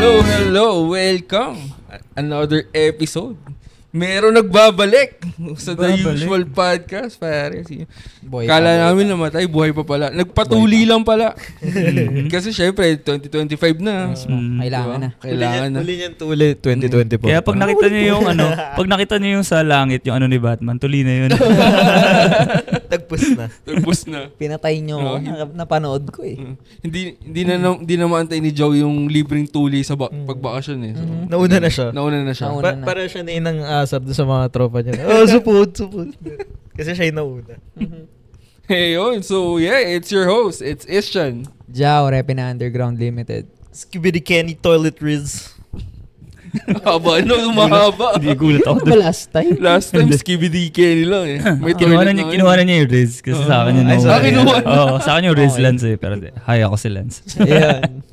Hello, welcome. Another episode. Meron nagbabalik sa The Usual Podcast, pare. Kala namin namatay, buhay pa pala. Nagpatuli lang pala. Kasi syempre, 2025 na. Kailangan na. Uli niyan tuli, 2024. Kaya pag nakita niyo yung pag nakita niyo yung sa langit, yung ni Batman, tuli na yun. Tagpus na. Pinatay niyo, napanood ko eh. Hindi na maantay ni Joe yung libreng tuli sa pagbakasyon eh. So, Nauna na siya. Para siya na inang asap doon sa mga tropa niya. Supod. Kasi siya yung nauna. Hey, so yeah, it's your host. It's Ishan. Jao, Repina Underground Limited. Skibidi Kenny Toilet Riz. Haba, mahaba. Hindi gulat ako. Ano ba last time? Last time, Skibidi Kenny lang eh. May kinuha na niya yung Riz. Kasi sa akin yun. Sa akin yung Riz Lance eh. Pero hi, ako si Lance. Ayan.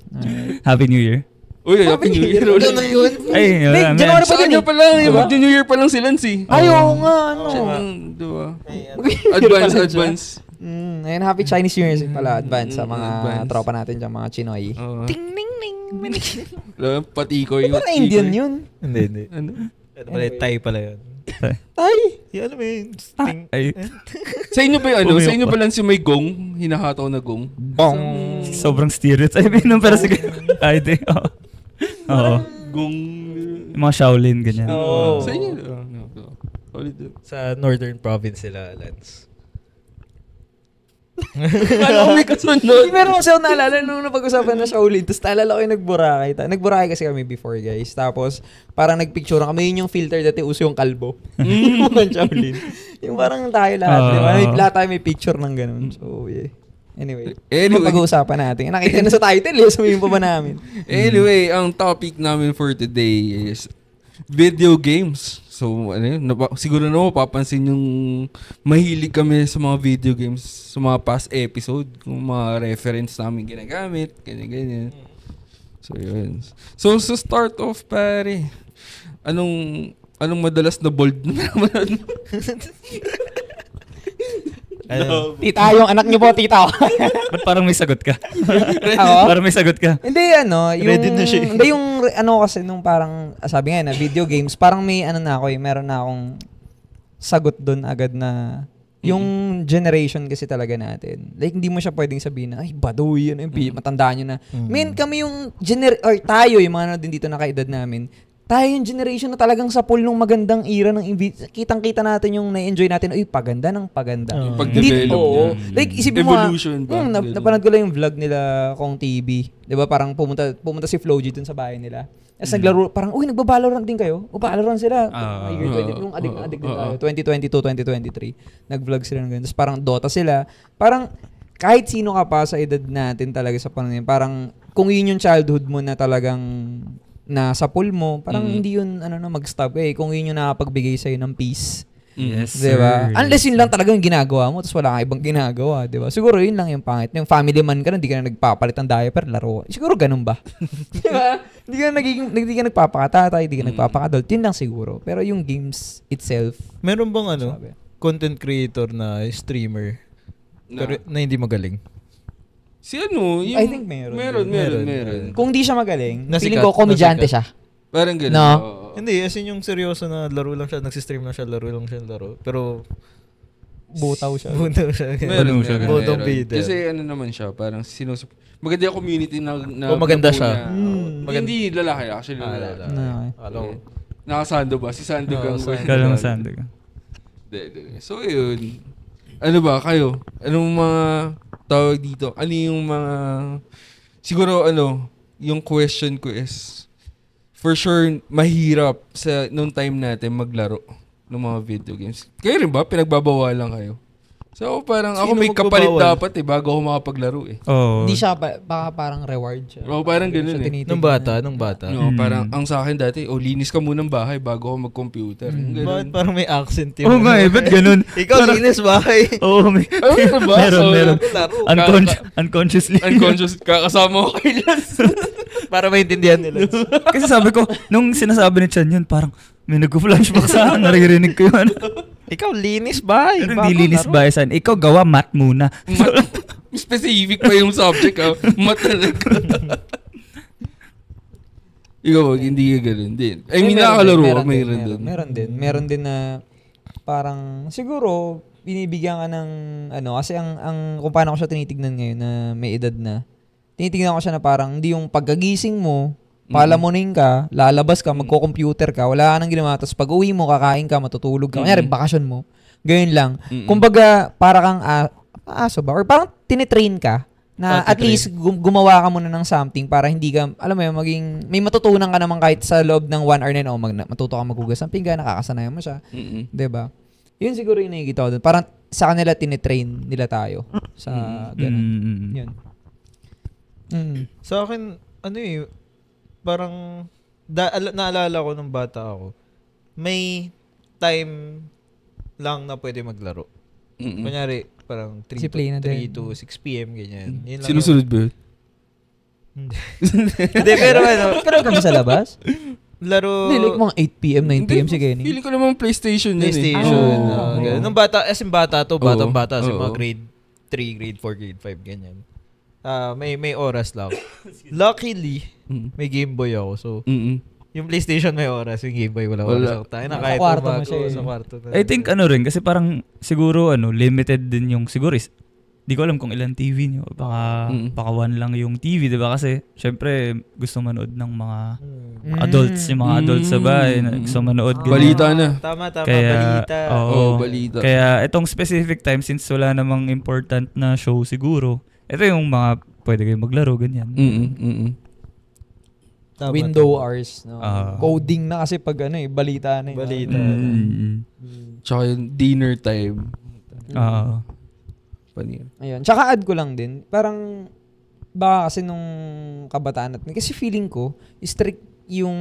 Happy New Year. Uy, Happy New Year. Ay, January pa din pa lang. Mag-New Year pa lang si Lance eh. Ay, oo nga. Diba? Advance. Ngayon, Happy Chinese New Year pala. Advance sa mga tropa natin dyan, mga Chinoy. Ting, ning, ning. Patikoy. Parang Indian yun. Hindi. Ano? Thai pala yun. Thai? Yan mo yun. Sa inyo ba yung Sa inyo ba lang si may gong? Hinahataw na gong? Bong. Sobrang stereotype yun. Pero sige. Ay, di. Oo. Gong. Mga Shaolin, ganyan. Sa inyo? Sa Northern Province sila, Lance. Ano may kasunod? Meron kasi ako naalala nung napag-usapan na Shaolin. Tapos naalala ko yung nagburakay. Nagburakay kasi kami before, guys. Tapos parang nagpicture kami. Yun yung filter dati uso yung kalbo. Yung Shaolin. Yung parang tayo lahat. Diba? Lahat tayo may picture ng ganun. So, yeah. Anyway. Pag-uusapan natin. Nakita na sa title eh. Sabihin pa ba namin? Anyway, ang topic namin for today is video games. So, siguro na mapapansin yung mahilig kami sa mga video games sa mga past episode. Kung mga reference namin ginagamit, ganyan. So, yun. So, start off, pare. Anong madalas na bold na naman? Tita, yung anak niyo po, tita. Ba't parang may sagot ka? Ako? Parang may sagot ka. Hindi, Ready na siya. Hindi, yung kasi nung parang, sabi nga na, video games, parang may meron na akong sagot doon agad na, yung generation kasi talaga natin. Like, hindi mo siya pwedeng sabihin na, ay, baduy, matandaan nyo na. Kami yung, tayo, yung mga din dito na kaedad namin, tayo yung generation na talagang sa pool ng magandang era ng kitang-kita natin yung na-enjoy natin. Ay, paganda ng paganda. Yung pag-develop. Like, isipin mo evolution ba? Napanood ko lang yung vlog nila Kong TV. Diba? Parang pumunta si Floji dun sa bahay nila. Tapos naglaro, parang, nagbabalorant din kayo. Balorant sila. Yung adik din tayo. 2022, 2023. Nag-vlog sila ng ganun. Tapos parang Dota sila. Parang, kahit sino ka pa sa edad natin talaga sa panahon yun, parang, kung yun yung childhood mo na talagang nasa pool mo, parang hindi yun mag-stop kung yun yung nakapagbigay sa'yo ng peace. Yes, diba? sir. Unless yun lang talaga yung ginagawa mo, tapos wala kang ibang ginagawa, diba? Siguro yun lang yung pangit. Yung family man ka na, hindi ka na nagpapalit ng diaper, laro. Siguro ganun ba? Diba? Hindi ka nagpapakatatay, hindi ka nagpapakadult. Yun lang siguro. Pero yung games itself. Meron bang content creator na streamer pero na hindi magaling? Si yung... I think meron. Meron. Kung di siya magaling, nasikat, feeling ko komedyante siya. Parang gano'n. No? Hindi, as in yung seryoso na laro lang siya, nagsistream lang siya, laro. Pero... Butaw siya. Meron. Botong bida. Kasi naman siya, parang maganda yung community na maganda siya. Hindi lalaki, actually lalaki. Nakasando ba? Si Sando kang Kala mo Sando ka. So yun. Ano ba kayo? Anong mga tawag dito? Ano yung mga... Siguro yung question ko is, for sure, mahirap sa nung time natin maglaro ng mga video games. Kayo rin ba? Pinagbabawalan kayo? So parang ako may kapalit dapat bago ako makapaglaro Hindi siya, baka parang reward siya. Parang ganun Nung bata. No, parang ang sa akin dati, linis ka muna ng bahay bago ako mag-computer. Bakit parang may accent yun? Ba't ganun? Ikaw linis bahay. Meron. Unconsciously. Kakasama ko kay Lance. Para maintindihan nila. Kasi sabi ko, nung sinasabi ni Chan yun, parang may nag-flashback sa akin, naririnig ko yun. Ikaw linis bahay. Pero hindi linis bahay saan. Ikaw gawa math muna. Specific pa yung subject. Math talaga. Ikaw, hindi ka ganun din. I mean, nakakalaro ka, Meron din na parang siguro binibigyan ka ng kasi ang kung paano ko siya tinitignan ngayon na may edad na, tinitignan ko siya na parang hindi yung pagkagising mo, palamunin ka, lalabas ka, magko-computer ka, wala ka nang ginawa, tapos pag uwi mo, kakain ka, matutulog ka. Kunyari, bakasyon mo. Ganyan lang. Kumbaga, para kang aso ba? Or parang tinitrain ka na at least gumawa ka muna ng something para hindi ka, alam mo yun, may matutunan ka naman kahit sa loob ng 1 hour na yun, matuto ka maghugas ng pinggan, nakakasanayan mo siya. Diba? Yun siguro yung nakikita ko doon. Parang sa kanila tinitrain nila tayo sa ganun. Yun. Sa akin, parang naalala ko nung bata ako, may time lang na pwede maglaro. Kunyari, parang 3 to 6 p.m. ganyan. Sinusunod ba yun? Hindi, pero Pero kami sa labas? Laro... Hindi, like mga 8 p.m., 9 p.m. si Kenny. Feeling ko naman PlayStation yun Nung bata, batang-bata, mga grade 3, grade 4, grade 5, ganyan. May oras lang. Luckily, may Game Boy ako. So, yung PlayStation may oras, yung Game Boy wala oras. Tayo na kahit sa kwarto. I think rin, kasi parang siguro limited din yung siguro is, di ko alam kung ilang TV niyo. Baka one lang yung TV, di ba? Kasi, syempre, gusto manood ng mga adults, yung mga adults sa bahay, gusto manood. Balita na. Tama, kaya, balita. Balita. Kaya, itong specific time, since wala namang important na show siguro, ito yung mga pwede kayong maglaro, ganyan. Window hours. No? Coding na kasi pag balita na. Balita. Tsaka yung dinner time. Ayun. Tsaka add ko lang din, parang baka kasi nung kabataan natin, kasi feeling ko, strict yung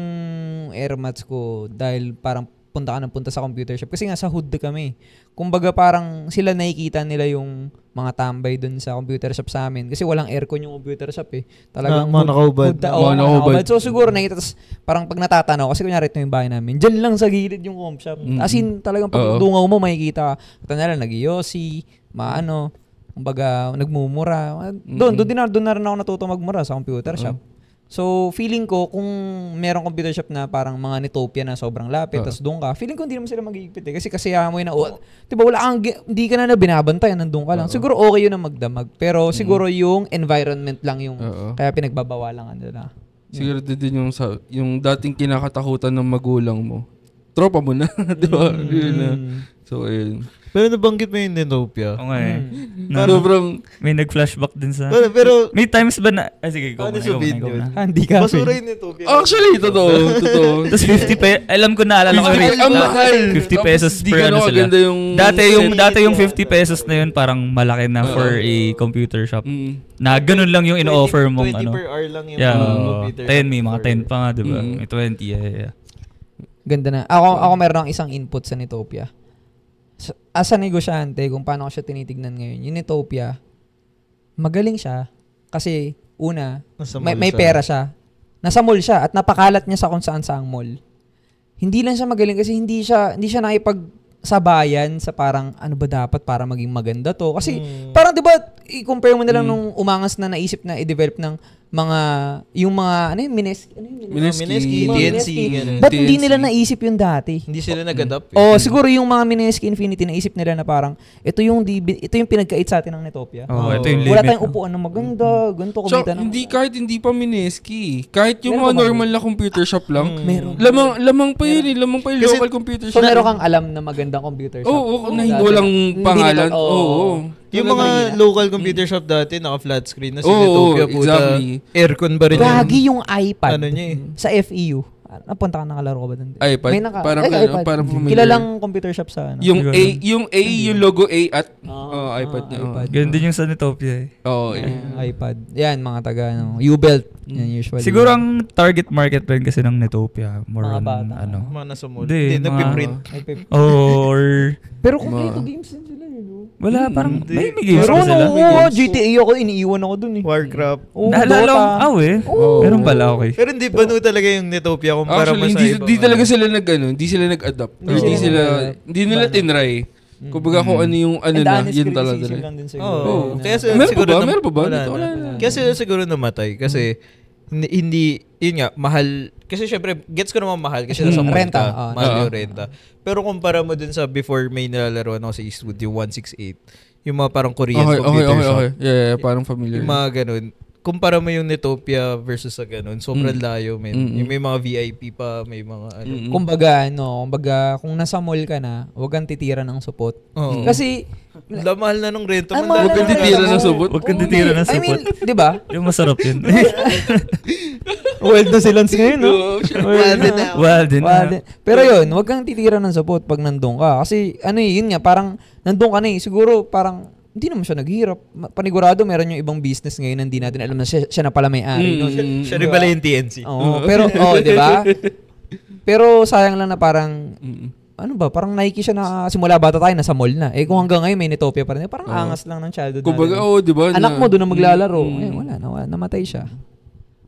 airmats ko dahil parang punta sa computer shop. Kasi nga sa hood kami. Kumbaga parang sila nakikita nila yung mga tambay dun sa computer shop sa amin. Kasi walang aircon yung computer shop eh. Talagang nakaubad. So siguro nakita, tas parang pag natatanaw, kasi kunyari ito yung bahay namin, dyan lang sa gilid yung comp shop. As in talagang pag dungaw mo, makikita. Ito na lang, nag-yosi, kumbaga, nagmumura. Doon na rin ako natuto magmura sa computer shop. So, feeling ko, kung merong computer shop na parang mga Nitopia na sobrang lapit, tas doon ka, feeling ko hindi naman sila mag-iigpit eh. Kasi kasiyahan mo yun na, diba, hindi ka na binabantay, nandun ka lang. Siguro okay yun na magdamag. Pero siguro yung environment lang yung, kaya pinagbabawalan nila. Siguro din yung dating kinakatakutan ng magulang mo. Tropa mo na, diba? So, ayun. Pero nabanggit mo yung Nintopia. Okay. Sobrang... May nag-flashback din sa... Pero may times ba na... sige, go na. Hindi ka. Basura yung Nintopia. Actually, totoo. Tapos 50 pesos... Alam ko naalala ko rin. Ang mahal. 50 pesos per ano sila. Dati yung 50 pesos na yun parang malaki na for a computer shop. Na ganun lang yung in-offer mong 20 per hour lang yung computer. 10, may mga 10 pa nga, diba? May 20, yeah. Ganda na. Ako meron akong isang input sa Nitopia. As a negosyante, kung paano ko siya tinitignan ngayon, yung Nitopia, magaling siya kasi una, may pera siya. Nasa mall siya at napakalat niya sa kung saan-saang mall. Hindi lang siya magaling kasi hindi siya nakipagsabayan sa parang ano ba dapat para maging maganda to. Kasi parang 'di ba i-compare mo na lang nung umangas na naisip na i-develop ng Mineski, TNC. Ba't hindi nila naisip yun dati? Hindi sila nag-adapt eh. Siguro yung mga Mineski Infinity, naisip nila na parang, ito yung pinagkait sa atin ng Nitopia. Ito yung wala tayong upuan na maganda, ganito kumita ng... Kahit hindi pa Mineski. Kahit yung mga normal na computer shop lang. Meron. Lamang pa yun. Lamang pa yung local computer shop. So meron kang alam na magandang computer shop? Oo, na hindi walang pangalan. Oo. Yung mga local computer shop dati, naka-flat screen na si Nitopia. Exactly. Aircon ba rin Gagi yung iPad. Ano niya sa FEU. Napunta ka, nakalaro ka ba doon? iPad? Parang familiar. Kilalang computer shop sa ano. Yung logo A at iPad niya. Ganun din yung sa Nitopia eh. Oo. iPad. Yan, mga taga, U-belt. Yan usually. Siguro ang target market pa rin kasi ng Nitopia. More mga on, bata. Mga nasa mall. Hindi, nagpiprint. Or... Pero kompleto games din sila yun. Wala, parang may games pa sila. GTA ako, iniiwan ako dun eh. Warcraft. Naalala ko, meron pala, okay. Pero hindi ba talaga yung Nitopia kumpara mo sa iba? Hindi talaga sila hindi sila nag-adapt. Hindi nila tinry. Kumbaga kung ano yung yun talaga. Kaya siguro meron pa ba? Kaya siguro namatay kasi hindi, yun nga, mahal. Kasi syempre, gets ko naman mahal kasi nasa mall renta. ka. Mahal yung renta. Pero kumpara mo dun sa before may nilalaro ako sa Eastwood, yung 168, yung mga parang Korean computer shop. Okay. Yeah, parang familiar. Yung mga ganun. Kumpara mo yung Netopia versus sa ganun, sobrang layo, men. Yung may mga VIP pa, may mga ano. Kumbaga, kung nasa mall ka na, huwag kang titira ng supot. Kasi, mahal na nung rento mo. Huwag kang titira ng supot. Huwag kang titira ng I support. mean, di ba? Yung masarap yun. Wild na silons ngayon, no? Wild din. Pero yun, huwag kang titira ng supot pag nandun ka. Kasi, yun nga, parang, nandun ka na siguro, parang, hindi naman siya naghihirap. Panigurado, meron yung ibang business ngayon na hindi natin alam na siya na pala may-ari. Siya rin pala yung TNC. Pero, di ba? Pero sayang lang na parang, parang Nike siya na simula bata tayo, nasa mall na. Kung hanggang ngayon may Netopia pa rin, parang angas lang ng childhood natin. Kumbaga, di ba? Anak mo doon na maglalaro. Wala, namatay siya.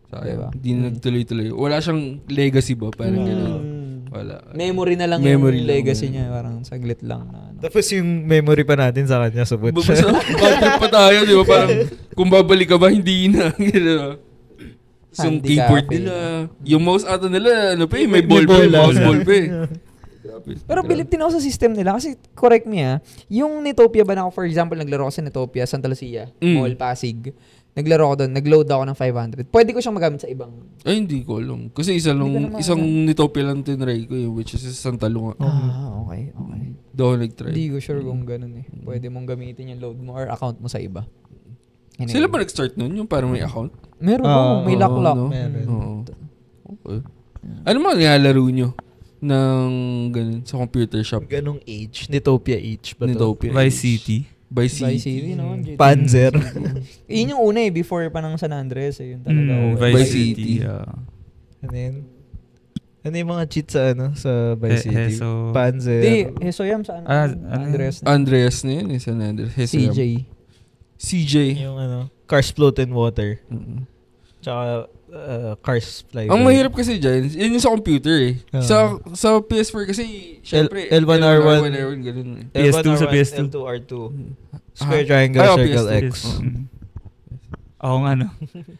Sayang. Hindi na nagtuloy-tuloy. Wala siyang legacy ba? Parang gano'n. Wala. Memory na lang yung legacy niya. Parang saglit lang. Tapos yung memory pa natin sa kanya, subot siya. Bad pa tayo, di ba? Parang kung babalik ka ba, hindi na. Yung keyboard nila. Yung mouse ata nila, may ball pa. Mouse ball pa Pero bilib din ako sa system nila. Kasi, correct me yung Netopia ba na ako, for example, naglaro ako sa Netopia, Santa Lucia, Mall, Pasig. Naglaro ako doon, nag-load ako ng 500. Pwede ko siyang magamit sa ibang... Ay, hindi ko alam. Kasi isang Netopia lang tinry ko which is Santa Lunga. Okay. Doon nag-try. Hindi ko sure kung ganun Pwede mong gamitin yung load mo or account mo sa iba. Sila ba nag-start nun? Yung parang may account? Meron may lock-lock. Okay. Ano mga nilalaro nyo ng ganun sa computer shop? Ganong age? Netopia age ba to? Netopia Vice City. Vice City. Panzer. Yun yung una before pa ng San Andres. Yun talaga. Vice City. Ano yun? Ano yung mga cheat sa sa Vice City? Heso. Panzer. Hindi, Hesoyam sa Andres. Andres na yun, San Andres. CJ. Yung Cars Float in Water. Tsaka Cars Fly. Ang mahirap kasi dyan, yun yung sa computer Sa PS4 kasi, syempre, L1R1, ganun PS2 sa PS2. L2, R2. Square triangle, circle, X. Ako nga,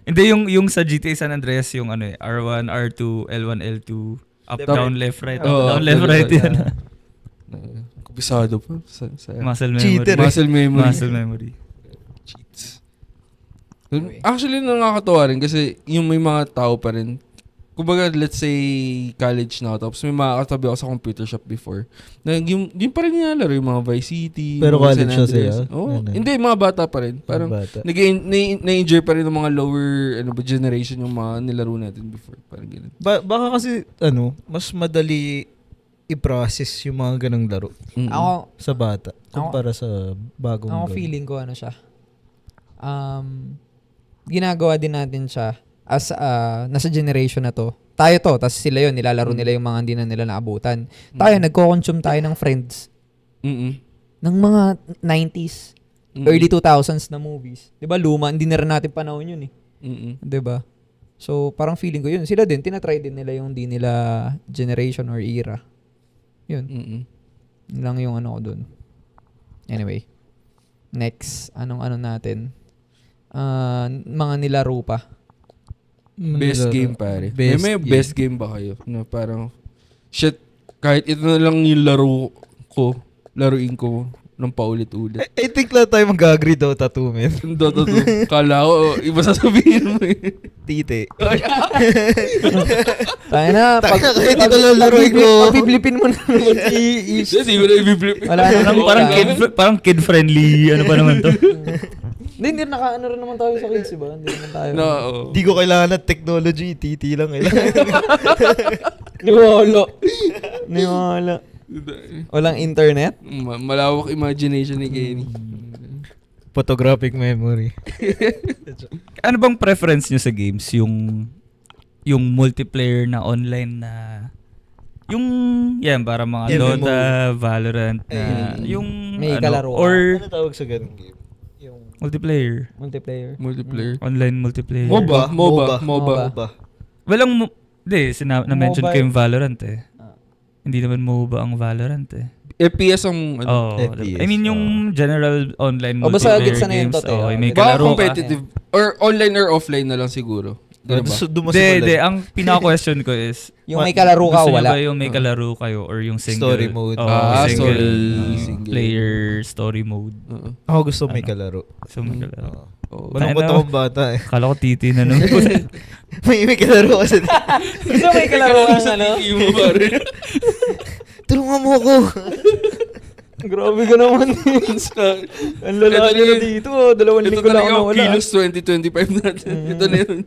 Hindi, yung sa GTA San Andreas, yung R1, R2, L1, L2, up, down, left, right. Down, left, right yan. Kubisado pa. Muscle memory. Cheater. Muscle memory. Cheats. Actually, nakakatawa rin kasi yung may mga tao pa rin. Kumbaga, let's say, college na ako. Tapos may mga katabi ako sa computer shop before. Yung pa rin nilalaro yung mga Vice City. Pero college siya siya? Hindi, mga bata pa rin. Parang na-enjoy pa rin ng mga lower generation yung mga nilaro natin before. Parang ganun. Baka kasi, mas madali i-process yung mga ganang laro. Ako, sa bata. Kumpara sa bagong ako feeling ko siya. Ginagawa din natin siya as nasa generation na to. Tayo to, tas sila yun, nilalaro nila yung mga hindi na nila naabutan. Tayo, nagko-consume tayo ng Friends. Ng mga 90s, early 2000s na movies. Diba, luma, hindi na rin natin panahon yun Diba? So, parang feeling ko yun. Sila din, tinatry din nila yung di nila generation or era. Yun. Yun lang yung ko dun. Anyway. Next, anong natin? Mga nilaro pa. Best game, pare. May best game ba kayo? Na parang, shit, kahit ito na lang yung laruin ko ng paulit-ulit. I think lang tayo mag-agree Dota 2, men. Dota 2. Kala ko, iba sasabihin mo Tite. Tayo na. Kahit ito lang laruin ko. Papiblipin mo na. Hindi mo na ibiblip. Parang kid-friendly. Ano pa naman to? Hindi rin naman tayo sa kids, diba? Hindi naman tayo. Di ko kailangan ng technology. TT lang kailangan. Niwala. Walang internet? Malawak imagination ni Kenny. Photographic memory. Ano bang preference nyo sa games? Yung multiplayer na online na para mga Dota, Valorant na yung may kalaro. Or ano tawag sa ganung game? Multiplayer. Online multiplayer. MOBA. Walang na-mention ko yung Valorant Hindi naman MOBA ang Valorant FPS ang FPS. I mean yung general online multiplayer games. May baka kalaro competitive. Or online or offline na lang siguro. Hindi. Ang pinaka-question ko is, yung may kalaro ka, gusto wala. Gusto nyo ba yung may kalaro kayo or yung single? Story mode. Single player story mode. Ako gusto may kalaro. Gusto may kalaro. Malungkot akong bata eh. Kala ko titi na naman. may kalaro kasi. Gusto may kalaro ka, ano? Tulungan mo ako. Grabe ka naman. Ang lalaki na dito. 2 linggo lang ako wala. Kilos 2025 natin. Ito na yun.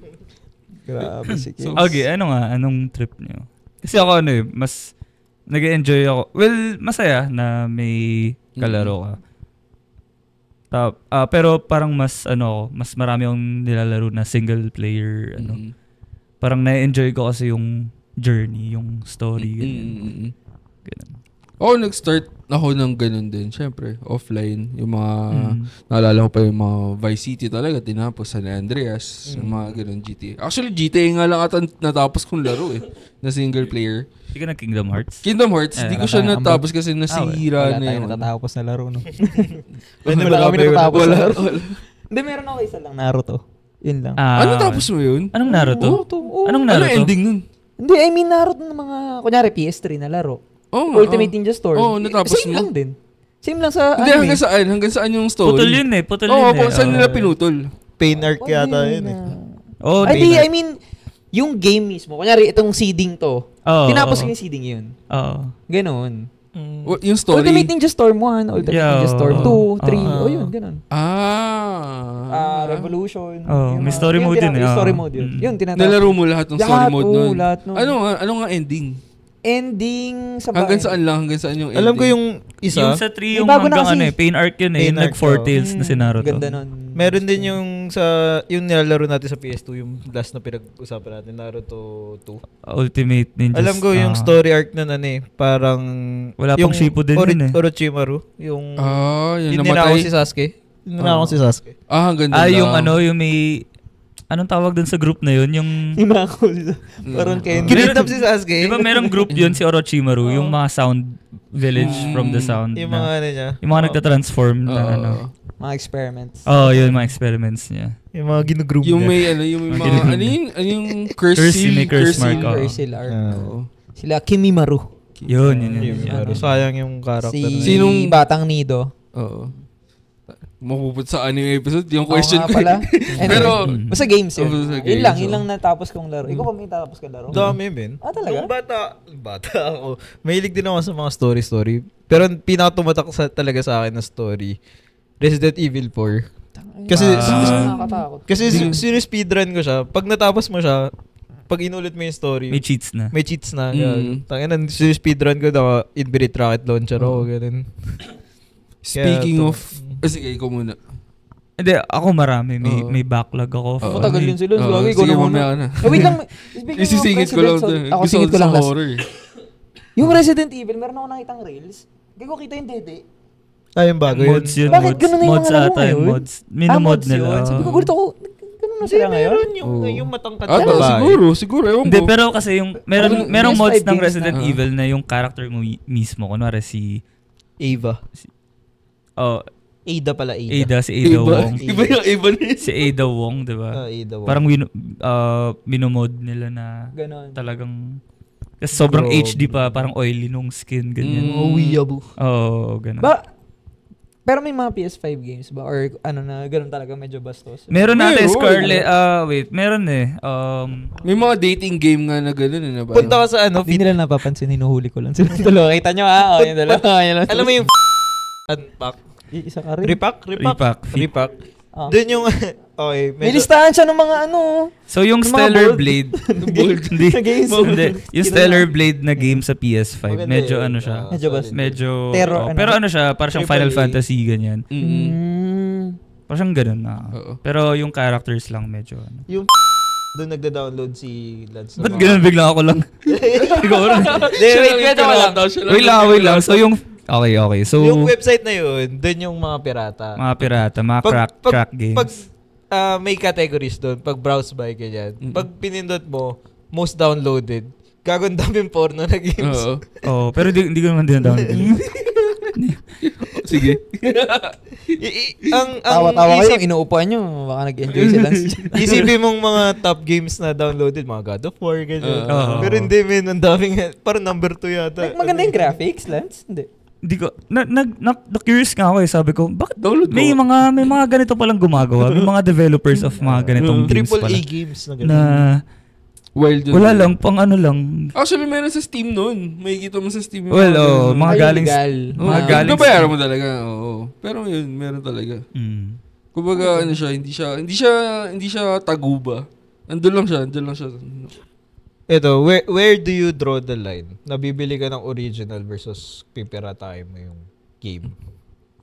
Grabe, sige. Okay, anong trip niyo? Kasi ako mas nag-enjoy ako. Well, masaya na may kalaro ka. Pero parang mas marami akong nilalaro na single player Parang na-enjoy ko kasi yung journey, yung story ganun. Nag-start ako ng ganun din. Siyempre, offline. Yung mga, naalala ko pa yung mga Vice City talaga, tinapos San Andreas, mga ganun GTA. Actually, GTA nga lang ata natapos kong laro na single player. Hindi ka na Kingdom Hearts? Kingdom Hearts, hindi ko siya natapos kasi nasira na yun. Wala tayo natatapos na laro, no? Wala kami natatapos na laro. Hindi, meron ako isa lang, Naruto. Yun lang. Ano tapos mo yun? Anong Naruto? Anong Naruto? Ano ending nun? Hindi, I mean Naruto ng mga, kunyari PS3 na laro. Ultimate Ninja Storm. Natapos Same mo. lang din. Same lang sa Hindi, hanggang saan yung story? Putol yun eh. Saan nila pinutol? Pain arc yata yun eh. I mean, yung game mismo. Kunyari, itong seeding to. Tinapos ko yung seeding yun. Ganon. Yung story? Ultimate Ninja Storm 1, Ultimate Ninja Storm 2, 3. Yun, ganon. Revolution. May story mode yun eh. May story mode yun. Yun, tinatapos. Nalaro mo lahat ng story mode nun? Lahat nun. Ano nga ending? Ending sa hanggang saan yung ending? Alam ko yung isa. Yung sa 3 yung hanggang Pain arc yun eh. Yung nag-4 Tales na si Naruto. Ganda nun. Meron din yung yung nilalaro natin sa PS2, yung last na pinag-usapan natin, Naruto 2. Ultimate Ninja. Alam ko yung story arc na parang wala pang Shippuden yun eh. Orochimaru. Yung yung ninakaw si Sasuke. Hanggang doon yung yung may anong tawag dun sa group na yun? Yung ninakaw siya. Parang kinidnap si Sasuke. Di ba merong group yun si Orochimaru, yung mga sound village from the sound. Yung mga niya. Yung mga nagtatransform na mga experiments. Yun mga experiments niya. Yung mga ginugroup niya. Yung may mga yung curse mark. Curse arc. Sila Kimimaru. Yun. Sayang yung character. Si Batang Nido. Mapuput sa anime episode yung question ko. Pala. Pero basta games yun. Yun lang natapos kong laro. Ikaw pa may tapos kong laro? Dami, Ben. Talaga? Nung bata ako. Mahilig din ako sa mga story. Pero pinakatumatak talaga sa akin na story, Resident Evil 4. Kasi sinispeedrun ko siya. Pag natapos mo siya, pag inulit mo yung story, may cheats na. Tanginan, sinispeedrun ko na Infinite Rocket Launcher ako. Ganun. Speaking of sige, ikaw muna. Hindi, ako marami. May backlog ako. Matagal din sila. Sige, mamaya na. Wait lang. Isisingit ko lang. Ako singit ko lang last. Yung Resident Evil, meron ako nakitang reels. Hindi ko kita yung dede. Yung bago yun. Mods yun. Bakit ganun na yung mga laro ngayon? Minomod nila. Sabi ko, gulit ako. Ganun na sila ngayon? Yung matangkad na babae. Siguro. Hindi, pero kasi yung merong mods ng Resident Evil na yung character mo mismo. Kunwari si Ava. Ada pala, si Ada Wong. Iba yung Ava niya. Si Ada Wong, di ba? Ada Wong. Parang minomod nila na ganon. Talagang kasi sobrang HD pa, parang oily nung skin, ganyan. Weeaboo. Ganun. Pero may mga PS5 games ba? Or ganun talaga, medyo bastos? Meron natin, Scarlet. Meron eh. May mga dating game nga na gano'n. Punta ka sa Hindi nila napapansin, hinuhuli ko lang sila. Dalawa, kita nyo yung dalawa. Alam mo yung unpack? Isa ka rin. Repack. Doon yung, okay. May listahan siya ng mga So yung Stellar Blade. Yung Stellar Blade na game sa PS5. Medyo siya. Medyo terror. Pero siya, parang siyang Final Fantasy, ganyan. Parang siyang ganun na. Pero yung characters lang medyo Yung doon nagda-download si Lance. Ba't ganun biglang ako lang? Siguro. Wait lang. So yung Okay. So yung website na yun, doon yung mga pirata, mga crack games. Pag may categories doon, pag browse by ganyan. Pag pinindot mo, most downloaded, gagawin daming porno na games. Pero hindi ko naman din download. Sige. Tawa-tawa kayo, inuupuan nyo. Baka nag-enjoy sila. Isipin mong mga top games na downloaded, mga God of War, ganyan. Pero hindi, men, ang daming, parang number 2 yata. Like, maganda yung graphics, Lance? Hindi ko, na-curious nga ako eh. Sabi ko, bakit may mga ganito palang gumagawa? May mga developers of mga ganitong games pala. AAA games na ganito. Na, wala lang, pang ano lang. Actually, meron sa Steam noon. May kita mo sa Steam. Well, mga galing. Mga galing. Nabayaran mo talaga, oo. Pero yun, meron talaga. Kumbaga, ano siya, hindi siya taguba. Andun lang siya. Ito, where do you draw the line? Nabibili ka ng original versus pipiratahin mo yung game.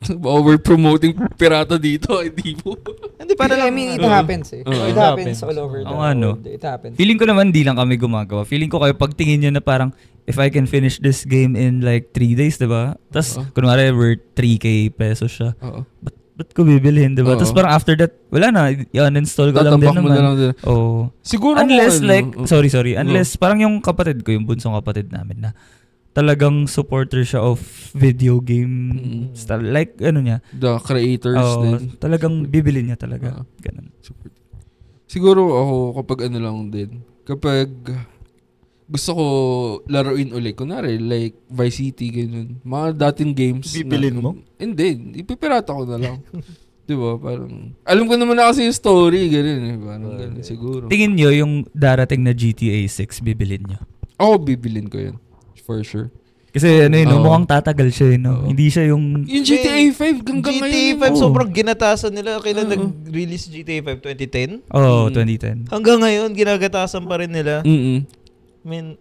Over-promoting pirata dito, hindi po. Hindi, para I mean, it happens eh. It happens all over the world. It happens. Feeling ko naman di lang kami gumagawa. Feeling ko kayo pagtingin nyo na parang, if I can finish this game in like 3 days, diba? Tapos, kunwari, worth 3K pesos siya. Ba't ko bibilhin, diba? Tapos parang after that, wala na, i-uninstall ko lang din naman. Siguro unless sorry. Unless parang yung kapatid ko, yung bunsong kapatid namin na talagang supporter siya of video game style. Like, ano niya? The creators din. Talagang bibili niya talaga. Ganun. Siguro ako, kapag ano lang din, kapag gusto ko laruin ulit, kunwari, like Vice City, ganun. Mga dating games. Bibilin mo? Hindi. Ipipirata ko na lang. Diba? Parang, alam ko naman na kasi yung story, ganun eh. Parang ganun, siguro. Tingin nyo yung darating na GTA 6, bibilin nyo? Ako, bibilin ko yun. For sure. Kasi mukhang tatagal siya, Hindi siya yung GTA 5 hanggang ngayon. GTA 5 sobrang ginatasan nila. Kailan nag-release GTA 5? 2010? 2010. Hanggang ngayon, ginagatasan pa rin nila. I mean,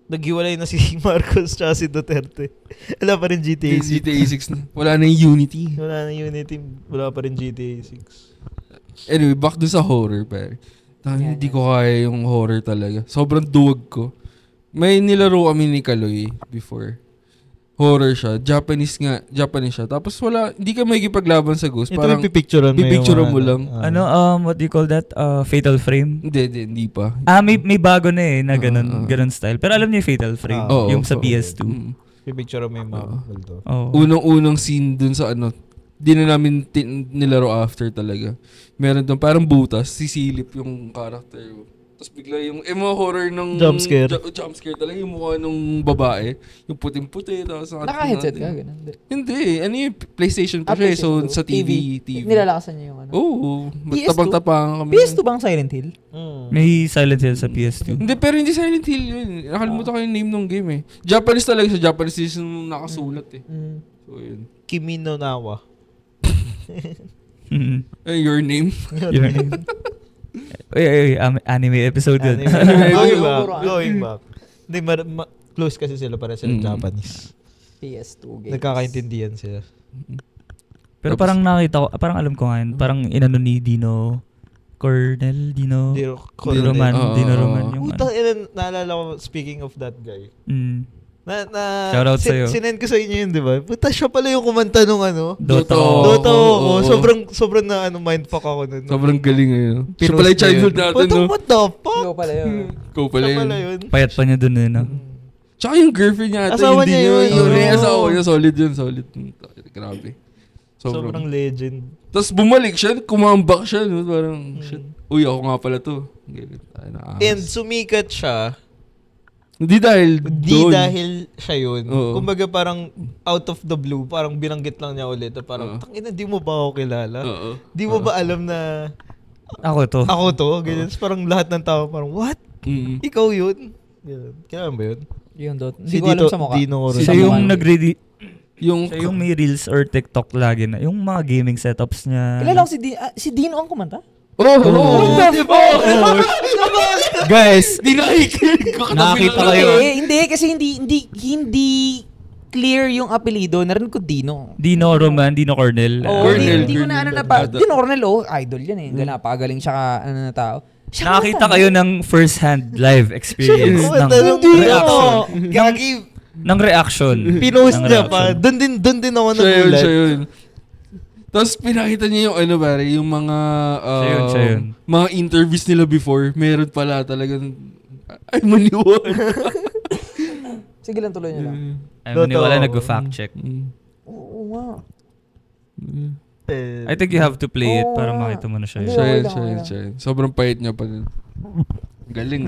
naghiwalay na si Marcos tsaka si Duterte. Wala pa rin GTA 6. GTA 6 na. Wala na yung Unity. Wala pa rin GTA 6. Anyway, back dun sa horror, pare. Hindi ko kaya yung horror talaga. Sobrang duwag ko. May nilaro kami ni Kaloy before. Horror siya. Japanese siya. Tapos hindi ka makikipaglaban sa ghost. Parang pipicturean mo lang. What do you call that? Fatal Frame? Hindi pa. May bago na na ganun style. Pero alam niyo yung Fatal Frame? Yung sa PS2. Pipicturean mo yung mga multo. Unang scene dun sa di na namin nilaro after talaga. Meron doon parang butas, sisilip yung character. Tapos bigla yung mga horror ng jumpscare talaga yung mukha ng babae, yung puting-puti tapos naka-headset ka ganun. Hindi, yung PlayStation pa siya so sa TV. Nilalakasan niya yung tabang-tapang kami. PS2 bang Silent Hill? May Silent Hill sa PS2. Hindi, pero hindi Silent Hill yun. Nakalimutan ko yung name ng game eh. Japanese talaga siya, Japanese yung nakasulat eh. So yun. Kimi no Nawa. Your name? Your name. Anime episode yun. Going back. Hindi, close kasi sila para sila Japanese. PS2 games. Nagkakaintindihan sila. Pero parang nakita ko, parang alam ko ngayon, parang inano ni Dino Roman. Yung naalala ko, speaking of that guy. Shoutout sa'yo. Sinend ko sa inyo yun, di ba? Puta, siya pala yung kumanta nung Dota. Sobrang na mindfuck ako nun. Sobrang galing ngayon. Siya pala yung childhood natin, no? What the fuck? Ikaw pala yun. Payat pa niya dun, no? Tsaka yung girlfriend niya. Asawa niya yun. Yung asawa niya, solid yun. Grabe. Sobrang legend. Tapos bumalik siya, kumambak siya. No? Parang, shit. Uy, ako nga pala to. And sumikat siya. Hindi dahil siya yun. Kumbaga parang out of the blue, parang binanggit lang niya ulit. Parang, tangina, di mo ba ako kilala? Di mo ba alam na ako to? Ganyan. Parang lahat ng tao parang, what? Ikaw yun? Kailan ba yun? Yung hindi ko alam sa mukha. Siya yung siya yung may reels or TikTok lagi na. Yung mga gaming setups niya. Kilala ko si Dino ang kumanta? Guys, di nakikinig ko. Nakakita kayo. Hindi, kasi hindi clear yung apelido. Narinig ko Dino. Dino Roman, Dino Cornel. Hindi ko na Dino Cornel, idol yan eh. Napakagaling siya na tao. Nakakita kayo ng first-hand live experience ng reaction. Ng reaction. Pinost niya pa. Doon din ako nagulat. Siya yun. Tapos pinakita niya yung yung mga mga interviews nila before. Meron pala talagang maniwala. Sige lang, tuloy niyo lang. Maniwala, nag-fact check. Oo nga. I think you have to play it para makita mo na siya. Siya. Sobrang pahit niya pa din. Galing.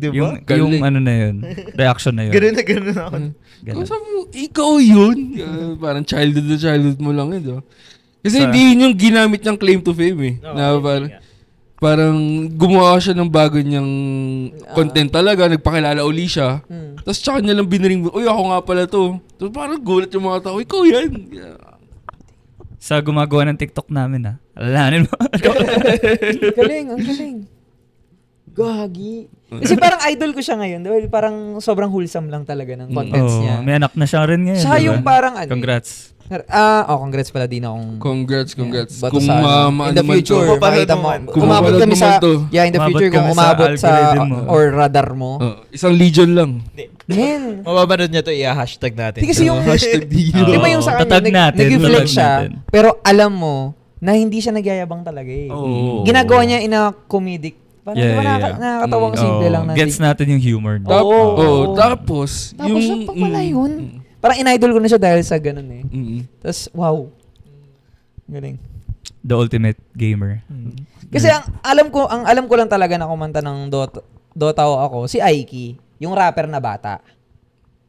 Di ba? Yung ano na yun, reaction na yun. Ganun ako. Kung sabi mo, ikaw yun. Parang childhood mo lang yun. Kasi hindi yun yung ginamit niyang claim to fame eh. Na parang gumawa siya ng bago niyang content talaga, nagpakilala uli siya. Tapos tsaka niya lang biniring, uy, ako nga pala to. Tapos parang gulat yung mga tao, ikaw yan. Sa gumagawa ng TikTok namin alalahanin mo. Ang galing. Gagi. Kasi parang idol ko siya ngayon. Diba? Parang sobrang wholesome lang talaga ng contents niya. May anak na siya rin ngayon. Siya yung parang Congrats. Congrats pala din akong... Congrats. Kung In the future, makita mo. Umabot kami sa... in the future, kung umabot sa or radar mo. Isang legion lang. Man. Mababanood niya to, i-hashtag natin. Kasi yung... Di ba yung sa kanya, nag-reflect siya, pero alam mo na hindi siya nagyayabang talaga eh. Ginagawa niya in a comedic. Nakakatawang simple lang. Gets natin yung humor. Tapos yung... pala yun. Parang in-idol ko na siya dahil sa ganun eh. Tapos, wow. Galing. The ultimate gamer. Kasi ang alam ko lang talaga na kumanta ng Dota ako, si Aiki. Yung rapper na bata.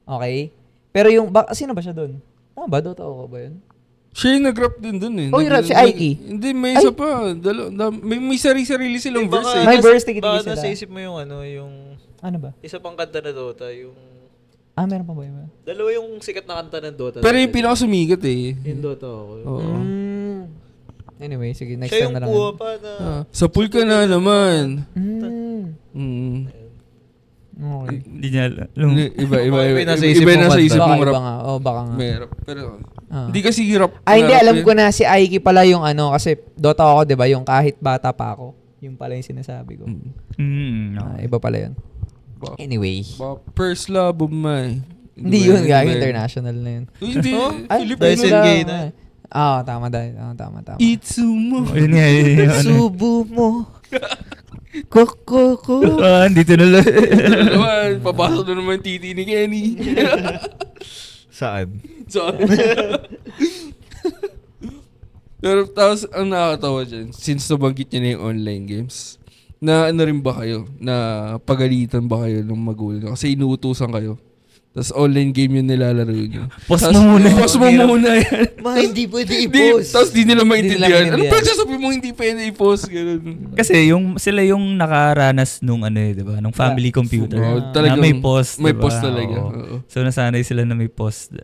Okay? Pero yung... sino ba siya dun? Tama ba? Dota ako ba yun? Siya yung nag-rap din dun eh. Yung rap si Aiki? Hindi, may isa pa. May sarili silang verse eh. May verse tigil-tigil sila. Baka nasa isip mo yung Ano ba? Isa pang kanta na Dota, yung... meron pa ba yun? Dalawa yung sikat na kanta ng Dota. Pero yung pinakasumigat eh. Yung Dota ako. Anyway, sige, next siya time na lang. Siya yung kuha pa na... Sa pool ka na naman. Okay. Hindi niya Iba nasa isip mong rap. Baka nga. May rap. Pero hindi kasi hirap. Hindi, alam ko na si Aiki pala yung kasi Dota ako, di ba? Yung kahit bata pa ako. Yung pala yung sinasabi ko. Iba pala yun. Anyway. First love of my... Hindi yun, international na yun. Hindi. Filipino gay na. Tama. Itsumo. Subo mo. Koko. Dito na lang. Papasok na naman titi ni Kenny. Saan? Pero tapos, ang nakakatawa dyan, since nabanggit niya na yung online games, na ano rin ba kayo? Na pagalitan ba kayo ng magulang? Kasi inuutusan kayo. Tapos online game yung nilalaro nyo. Post mo muna yan. Hindi pwede i-post. Tapos di nila maintindihan. Ano pa sasabi mo hindi pwede i-post? Ganun. Kasi sila yung nakaranas nung diba? Nung family computer. Na may post. May diba? post talaga. So nasanay sila na may post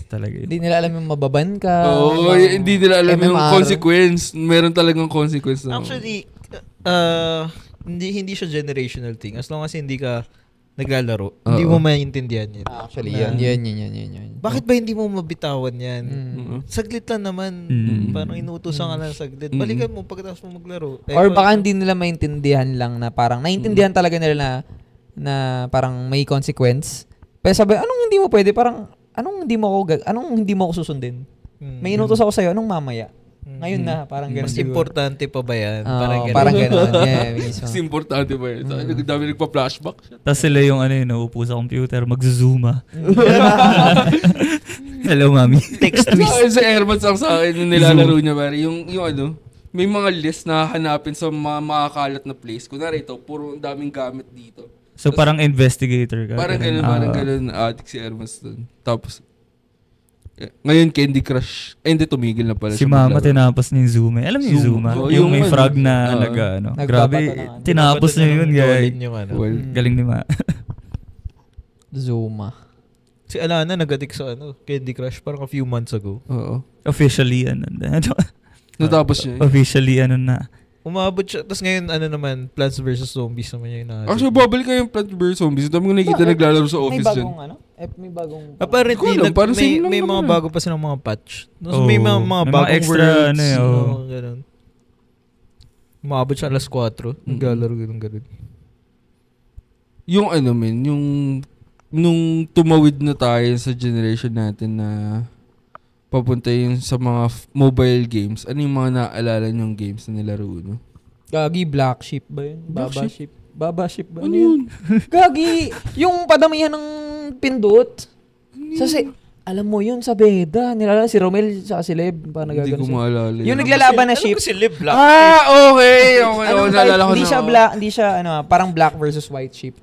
talaga. Hindi nila alam yung mababan ka. Hindi nila alam yung consequence. Meron talagang consequence. Actually, hindi siya generational thing. As long as hindi ka naglalaro, hindi mo maintindihan yan. Actually, yan. Bakit ba hindi mo mabitawan yan? Saglit lang naman. Parang inuutosan ka lang saglit. Balikan mo pagkatapos mo maglaro. Or baka hindi nila maintindihan lang na parang, naintindihan talaga nila na parang may consequence. Pero sabi, anong hindi mo pwede? Parang, anong hindi mo ako susundin? May inutos ako sa'yo, anong mamaya? Ngayon na, parang gano'n. Mas importante pa ba yan? Parang gano'n. Yeah, mas importante ba yan? Ang dami nagpa-flashback siya. Tapos sila yung naupo sa computer, mag-zooma. Hello, mami. Text twist. Sa Airmans ang sa akin, yung nilalaro niya, pare. Yung may mga list na hanapin sa mga makakalat na place. Kunwari ito, puro daming gamit dito. So parang investigator ka. Parang ganun, addict si Airmans dun. Tapos, ngayon Candy Crush. Hindi, tumigil na pala si Mama tinapos niya yung Zuma. Alam niyo yung Zuma? Yung may frog na grabe, tinapos niya yun, guys. Galing ni Ma. Zuma. Si Alana nag-addict sa Candy Crush parang a few months ago. Oo. Officially, natapos niya. Officially, na. Umabot siya. Tapos ngayon, Plants vs. Zombies naman yung Actually, babalik kayo yung Plants vs. Zombies. Dami ko nakikita naglalaro sa office dyan. May bagong... Apparently, may mga bago pa silang mga patch. Tapos may mga bagong extra, worlds. Ganun. Umabot siya alas 4. Naglalaro ganun. Yung nung tumawid na tayo sa generation natin na papunta yung sa mga mobile games, ano yung mga naaalala nyong games na nilaro nyo? Gagi, Black Sheep ba yun? Baba Sheep ba? Ano yun? Gagi, yung padamihan ng pindot. Alam mo yun sa Beda, nilalala si Romel sa si Leb, pa Hindi ko nagagano siya. maalala. Yung naglalaban na ship. Si Liv Black. Okay. Naalala ko Hindi na. siya black, hindi siya parang black versus white ship.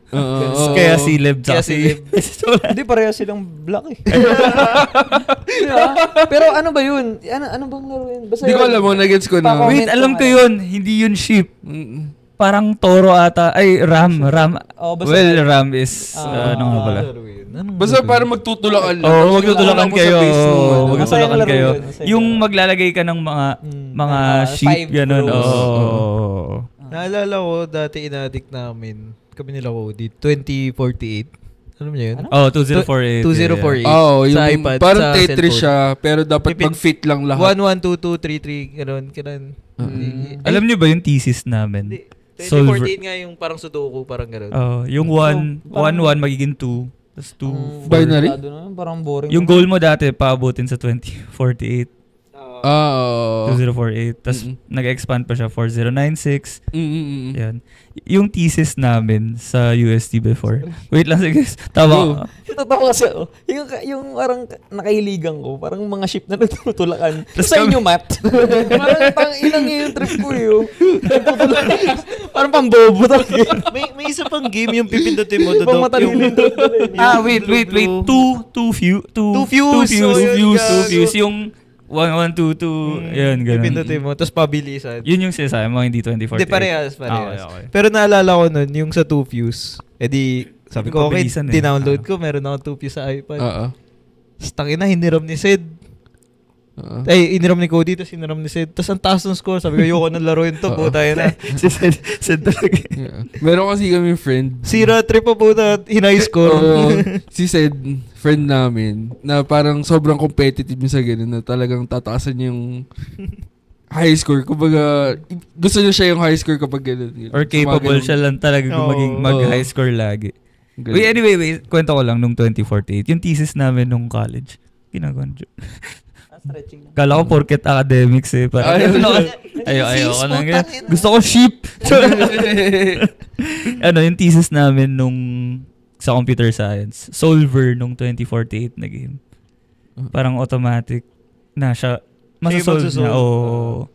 Kaya si Leb Kaya si Liv. Hindi pareho silang black eh. Diba? Pero ano ba yun? Ano bang laro yun? Basta Hindi ko alam mo, nagets ko na. Wait, alam ko yun. Hindi yun ship. Parang toro ata. Ay, ram. Oh, basta Ram is, ano nga pala. Basta para magtutulakan lang. Oo, magtutulakan kayo. Magtutulakan kayo. kayo. Yung maglalagay ka ng mga sheep, gano'n. Oo. Naalala ko, dati inaddict namin. Kami nila ko, 2048. Alam niyo yun? Oh, 2048. 2048. Oo, Sa yung iPad, parang sa Tetris cellphone. siya, pero dapat mag-fit lang lahat. 1, 1, 2, 2, 3, 3, gano'n. Alam niyo ba yung thesis namin? Hindi. 2048 nga yung parang sudoku, parang gano'n. Yung 1 magiging 2. Tapos 2. Binary? Parang boring. Yung goal mo dati, paabutin sa 2048. 2048. Tapos nag-expand pa siya 4096. Yan. Yung thesis namin sa UST before. Wait lang, sige. Tama. Totoo kasi, yung parang nakahiligan ko, parang mga ship na nagtutulakan. Tas Sa inyo, Matt. Parang ilang yung trip ko yun. Parang pambobo talaga. May isa pang game yung pipindutin mo. Pang matalino. Wait. Two views. Yung 1, 2, 2. Yan, ganun. Pipindutin mo, tapos pabilisan. Yun yung sinasabi mo, hindi 2048. Hindi, parehas. Okay. Pero naalala ko nun, yung sa 2 views, edi sabi ko, okay, Pabilisan dinownload ko, meron ako 2 views sa iPad. Tangina, hiniram ni Sid. Iniram ni Cody, tapos hiniram ni Sid. Tapos ang taas ng score, sabi ko, ayoko nang laruin to, puta yun na. Si Sid talaga. Meron kasi kami friend. Sira trip pa puta, hinay score. Si Sid, friend namin, na parang sobrang competitive sa ganun, na talagang tataasan niya yung high score. Kumbaga, gusto niya siya yung high score kapag ganun. Or capable siya lang talaga maging mag-high score lagi. Wait, anyway, kwento ko lang nung 2048. Yung thesis namin nung college, ginagawa nyo. Kala ko porket academics eh. Ayoko na nga. Gusto ko sheep. Yung thesis namin nung sa computer science. Solver nung 2048 na game. Parang automatic na siya. Masasolve niya. Oo.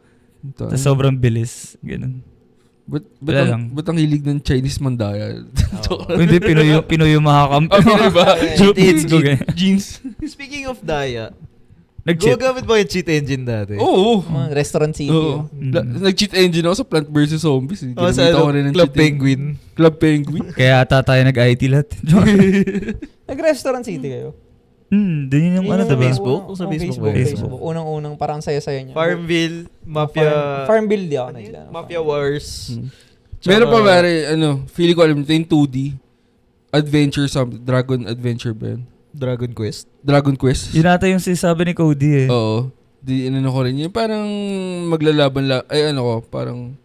Tas sobrang bilis. Ganun. Ba't ang hilig ng Chinese mandaya? Hindi, Pinoy yung makakampi. Diba? Jeans. Speaking of Daya, nag-cheat. gumagamit ba yung cheat engine dati? Oo. Restaurant City. Nag-cheat engine ako sa Plant vs. Zombies. Sa Club Penguin. Club Penguin. Kaya ata tayo nag-IT lahat. Nag-Restaurant City kayo? Dun yun yung ano, diba? Facebook? Sa Facebook. Unang-unang parang saya-saya niya. Farmville, Mafia. Farmville di ako naglaro. Mafia Wars. Meron pa bari, feeling ko alam ito yung 2D. Adventure, Dragon Adventure ba yun? Dragon Quest. Dragon Quest. Yun ata yung sinasabi ni Cody eh. Oo. Ko rin yun. Parang maglalaban parang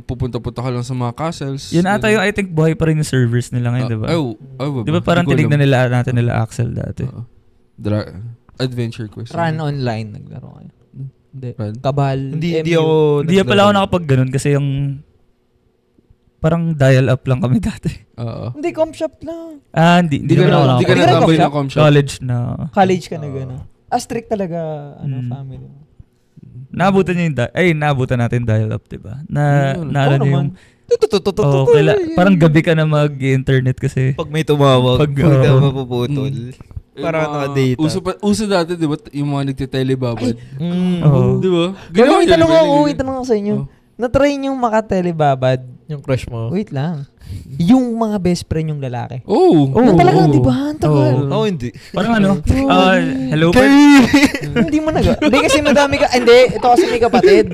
pupunta-punta ka lang sa mga castles. Yun ata yung I think buhay pa rin yung servers nila ngayon, diba? Diba parang tinignan natin nila Axel dati? Adventure Quest. Run online naglaro kayo. Hindi. Run? Kabal. Hindi pala ako nakapag ganun kasi yung parang dial-up lang kami dati. Hindi, comp shop lang. Hindi ka na natambay ng comp shop. College ka na gano'n. Strict talaga, family. Naabutan natin dial-up, diba? Naalala niyo yung... Parang gabi ka na mag-internet kasi. Pag may tumawag, pag mapuputol. Parang naka-data. Uso dati, diba? Yung mga nagtitelebabad. Diba? May tanong ako sa inyo. Na-try nyo maka-telebabad. Yung crush mo? Wait lang. Yung mga best friend yung lalaki. Na talaga, di ba? Ang tagal. Hindi. Parang hello, Hindi mo Hindi kasi madami ka. Hindi, ito kasi may kapatid.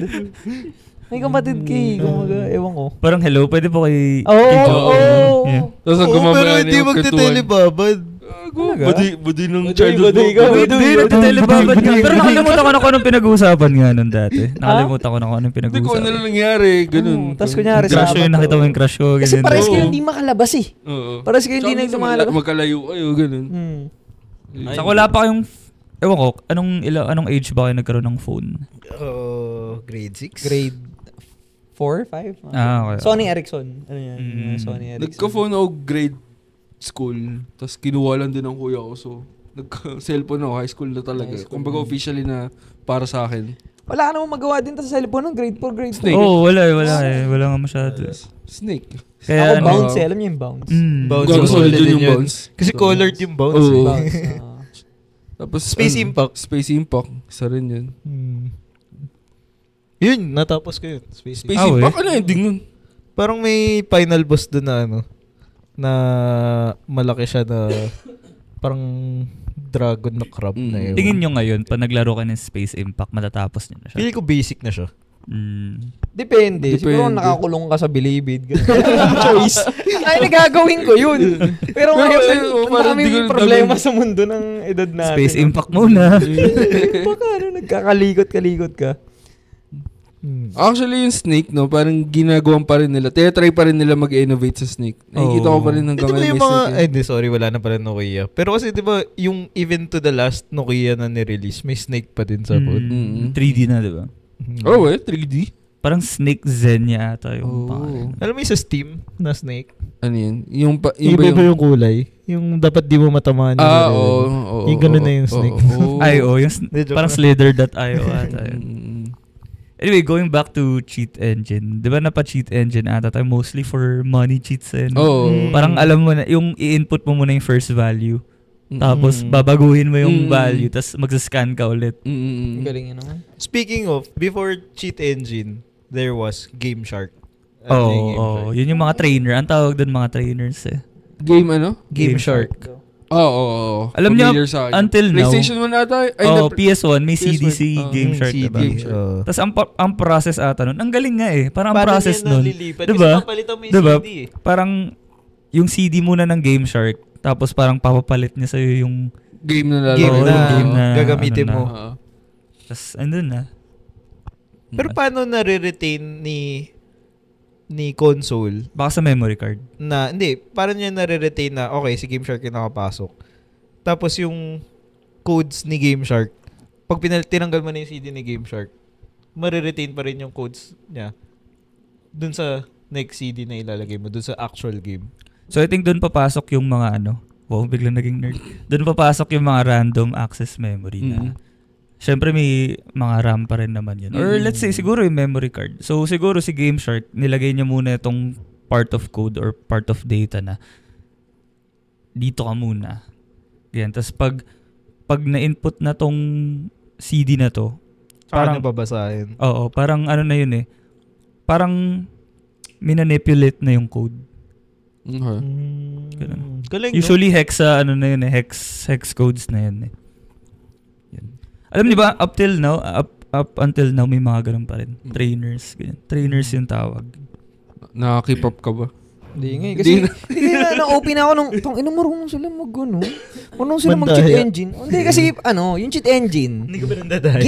May kapatid kay. Kumaga, ewan ko. Parang hello, pwede po kay Oo. Tapos pero hindi magte-telebabad. Budi ng childhood mo. Hindi, nagtitelebabad nga. Pero nakalimutan ko na kung anong pinag-uusapan nga nun dati. Nakalimutan ko na kung anong Hindi ko pinag-uusapan. ano nangyari. Ganun. Tapos kunyari Crush yun, nakita mo yung crush ko. Kasi pares kayo hindi makalabas eh. Pares kayo hindi naglumalabas. Magkalayo kayo, ganun. Saka wala pa kayong, ewan ko, anong age ba kayo nagkaroon ng phone? Grade 6? Grade 4, 5? Okay. Sony Ericsson. Ano yan? Sony Ericsson. Nagka-phone ako grade school. Tapos kinuha lang din ng kuya ko. So, Nag-cellphone ako, high school na talaga. Kumbaga officially na para sa akin. Wala ka namang magawa din sa cellphone ng grade 4, grade 5. Wala nga masyado. Snake. Kaya ako bounce alam niyo yung bounce. Bounce. Solid yung bounce. Kasi colored yung bounce. Tapos Space Impact. Space Impact. Isa rin yun. Yun, natapos ko yun. Space Impact. Ano ending nun? Parang may final boss doon na na malaki siya na parang dragon na crab na yun. Tingin nyo ngayon, pag naglaro ka ng Space Impact, matatapos nyo na siya. Feeling ko basic na siya. Depende. Siguro nakakulong ka sa bilibid. Choice. Ay, nagagawin ko yun. Pero ngayon, ang daming problema sa mundo ng edad natin. Space Impact muna. Baka nagkakalikot-kalikot ka. Actually, yung Snake, no, parang ginagawan pa rin nila. Try pa rin nila mag-innovate sa Snake. Nakikita ko pa rin hanggang ngayon may Snake. Sorry, wala na pala Nokia. Pero kasi, di ba, yung even to the last Nokia na nirelease, may Snake pa din sa board. 3D na, di ba? 3D? Parang Snake Zen ata yung pangalan. Alam mo yung sa Steam na Snake? Ano yun? Yung iba yung kulay? Yung dapat di mo matamaan. Yung gano'n na yung Snake. Yung parang Slither.io ata yun. Anyway, going back to cheat engine. Di ba napa-cheat engine ata tayo mostly for money cheats? Parang alam mo na, yung i-input mo muna yung first value. Tapos babaguhin mo yung value. Tapos mag-scan ka ulit. Galing yun naman. Speaking of, before cheat engine, there was Game Shark. Yun yung mga trainer. Ang tawag doon mga trainers eh. Game ano? Game Shark. Alam niyo, until now, PlayStation 1 ata. PS1, may CDC Game Shark, diba? Tapos ang process ata nun, ang galing nga eh. Parang ang process nun. Diba? CD, parang yung CD muna ng Game Shark, tapos parang papapalit niya sa'yo yung game na game na gagamitin mo. Tapos andun na. Pero paano nare-retain ni console? Baka sa memory card. Hindi. Paano niya nare-retain na, okay, si Game Shark yung nakapasok. Tapos yung codes ni Game Shark, pag tinanggal mo na yung CD ni Game Shark, mariretain pa rin yung codes niya dun sa next CD na ilalagay mo, dun sa actual game. So I think dun papasok yung mga biglang naging nerd. Dun papasok yung mga random access memory na syempre may mga RAM pa rin naman yun. Or let's say, siguro yung memory card. So siguro si Game Shark, nilagay niya muna itong part of code or part of data na dito ka muna. Yan. Tapos pag na-input na tong CD na to, parang babasahin. Oo, parang ano na yun eh. Parang minanipulate na yung code. Galing, usually hexa na yun eh. Hex codes na yun eh. Alam niyo ba, up until now, may mga ganun pa rin. Trainers, ganyan. Trainers yung tawag. Naka-keep up ka ba? Hindi nga. Kasi na-open ako nung marunong sila marunong sila mag-cheat engine. Hindi kasi, yung cheat engine. Hindi ko ba nandadaya?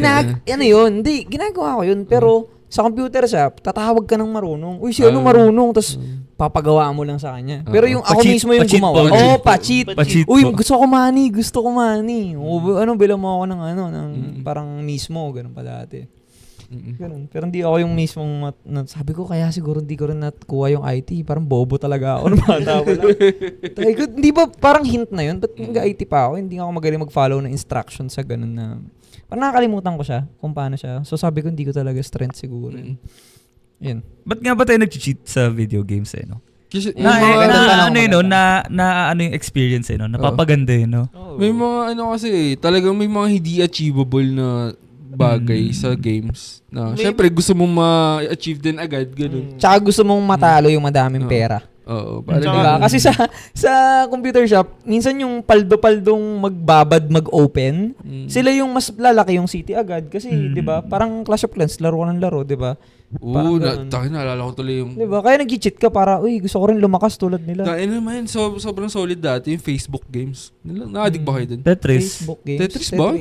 Ginagawa ko yun. Pero, sa computer shop, tatawag ka ng marunong. Uy, si marunong. Tapos, papagawa mo lang sa kanya. Pero yung ako mismo yung gumawa. Pa-cheat. Uy, gusto ko money. Bilang mo ako ng parang mismo. Ganun pa dati. Ganun. Pero hindi ako yung mismong sabi ko, kaya siguro hindi ko rin nakuha yung IT. Parang bobo talaga ako. Bata ko lang. Hindi ba parang hint na yun? Ba't nag-IT pa ako? Hindi ako magaling mag-follow ng instructions sa ganun na. Parang nakakalimutan ko siya kung paano siya. So sabi ko, hindi ko talaga strength siguro. Yun. Ba't nga ba tayo nag-cheat sa video games eh, no? Kasi, yung experience eh, no? Napapaganda eh, no? May mga kasi, talagang may mga hindi achievable na bagay sa games. Na, syempre, gusto mong ma-achieve din agad. Ganun. Tsaka gusto mong matalo yung madaming pera. Oo. Diba? Kasi sa computer shop, minsan yung paldo-paldong magbabad, mag-open, sila yung mas lalaki yung city agad. Kasi, di ba, parang Clash of Clans, laro ka ng laro, di ba? Naalala ko tuloy yung. Di ba? Kaya nag-cheat ka para, gusto ko rin lumakas tulad nila. Naman, sobrang solid dati yung Facebook games. Na-addict ba kayo dun? Tetris. Facebook games. Tetris ba?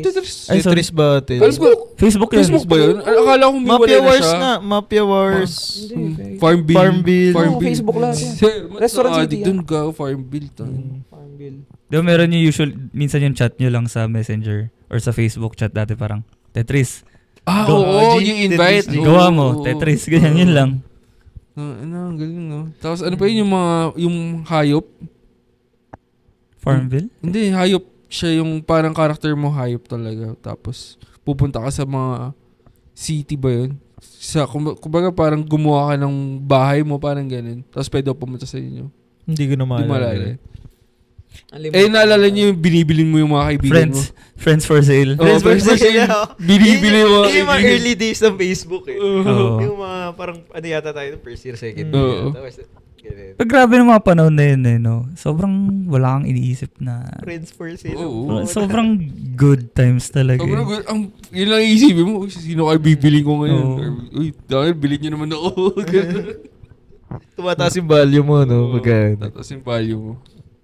Tetris ba? Facebook ba yun? Akala ko may Mafia wala na Wars siya. na. Mafia Wars. Farmville. Facebook lang. Restaurant City. Doon ka, Farmville. Farmville. Diba meron yung minsan yung chat nyo lang sa Messenger or sa Facebook chat dati parang, Tetris. Oo, yung invite. Gawa mo, Tetris, ganyan, yun lang. Ang galing, no? Tapos ano pa yun yung hayop? Farmville? Hindi, hayop. siya yung parang character mo hayop talaga. Tapos, pupunta ka sa mga city ba yun? Kumbaga parang gumawa ka ng bahay mo, parang ganun. Tapos pwede pumunta sa inyo. Hindi ko na maalala. Naalala niyo yung binibilin mo yung mga kaibigan mo? Friends for sale. Friends for sale. Binibili mo yung mga early days ng Facebook eh. Oh. Yung mga parang ano yata tayo ng first year, second year. Tapos, Pag grabe ng mga panahon na yun no? Sobrang wala kang iniisip na... Friends for sale. Sobrang good times talaga. Sobrang good. Yun lang iisipin mo, sino kayo bibili ko ngayon? Uy, dahil bilhin nyo naman ako. Tumataas yung value mo, no? Tataas yung value mo.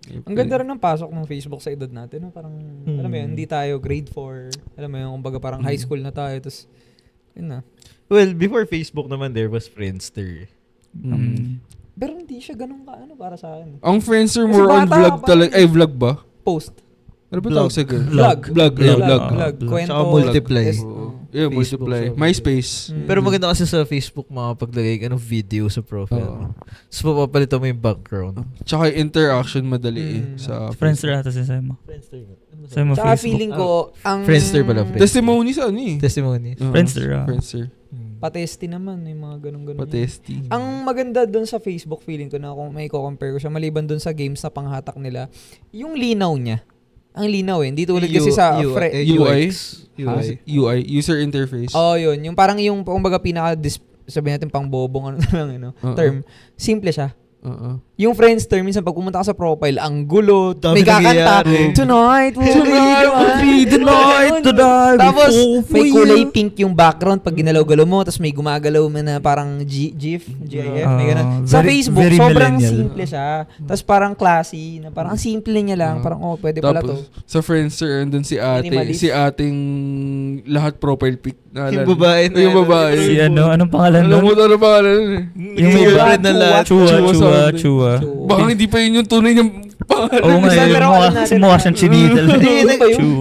Ang ganda rin ng pasok ng Facebook sa edad natin. No? Parang, alam mo yun, hindi tayo grade 4. Alam mo yun, kumbaga parang high school na tayo. Tapos, yun na. Well, before Facebook naman, there was Friendster. Pero hindi siya ganun para sa akin. Ang Friendster more on vlog talaga. Ay, vlog ba? Post. Ano ba tawag sa ganun? Vlog. Kwento. Tsaka multiply. Yeah, multiply. MySpace. Pero maganda kasi sa Facebook makapaglagay ka ng video sa profile. So, papapalitan mo yung background. Tsaka interaction madali sa Friendster ata si Sema. Friendster. Sema tsaka Facebook. feeling ko, ang... Friendster pala. Testimony sa ano eh. Testimony. Friendster. Friendster. Patesti naman, yung mga ganun-ganun. Patesti. Ang maganda doon sa Facebook, feeling ko na kung may compare ko siya, maliban doon sa games na panghatak nila, yung linaw niya. Ang linaw eh. Hindi tulad kasi sa UI, user interface. Yun. Yung parang yung, kumbaga sabihin natin pang bobong term. Simple siya. Yung Friendster, minsan pag pumunta ka sa profile, ang gulo, may kakanta, tonight, tapos may kulay pink yung background pag ginalaw-galaw mo, tapos may gumagalaw mo na parang GIF, may ganun. Sa Facebook, sobrang simple siya. Tapos parang classy, na parang ang simple niya lang, parang pwede pala to. Sa Friendster, andun si ating lahat profile pic. Yung babae na. Yung babae. Si anong pangalan nun? Alam mo ano pangalan? Yung may friend na lahat. Chua. Baka hindi pa yun yung tunay niyang pangalan. Oo nga, mukha siyang chinita.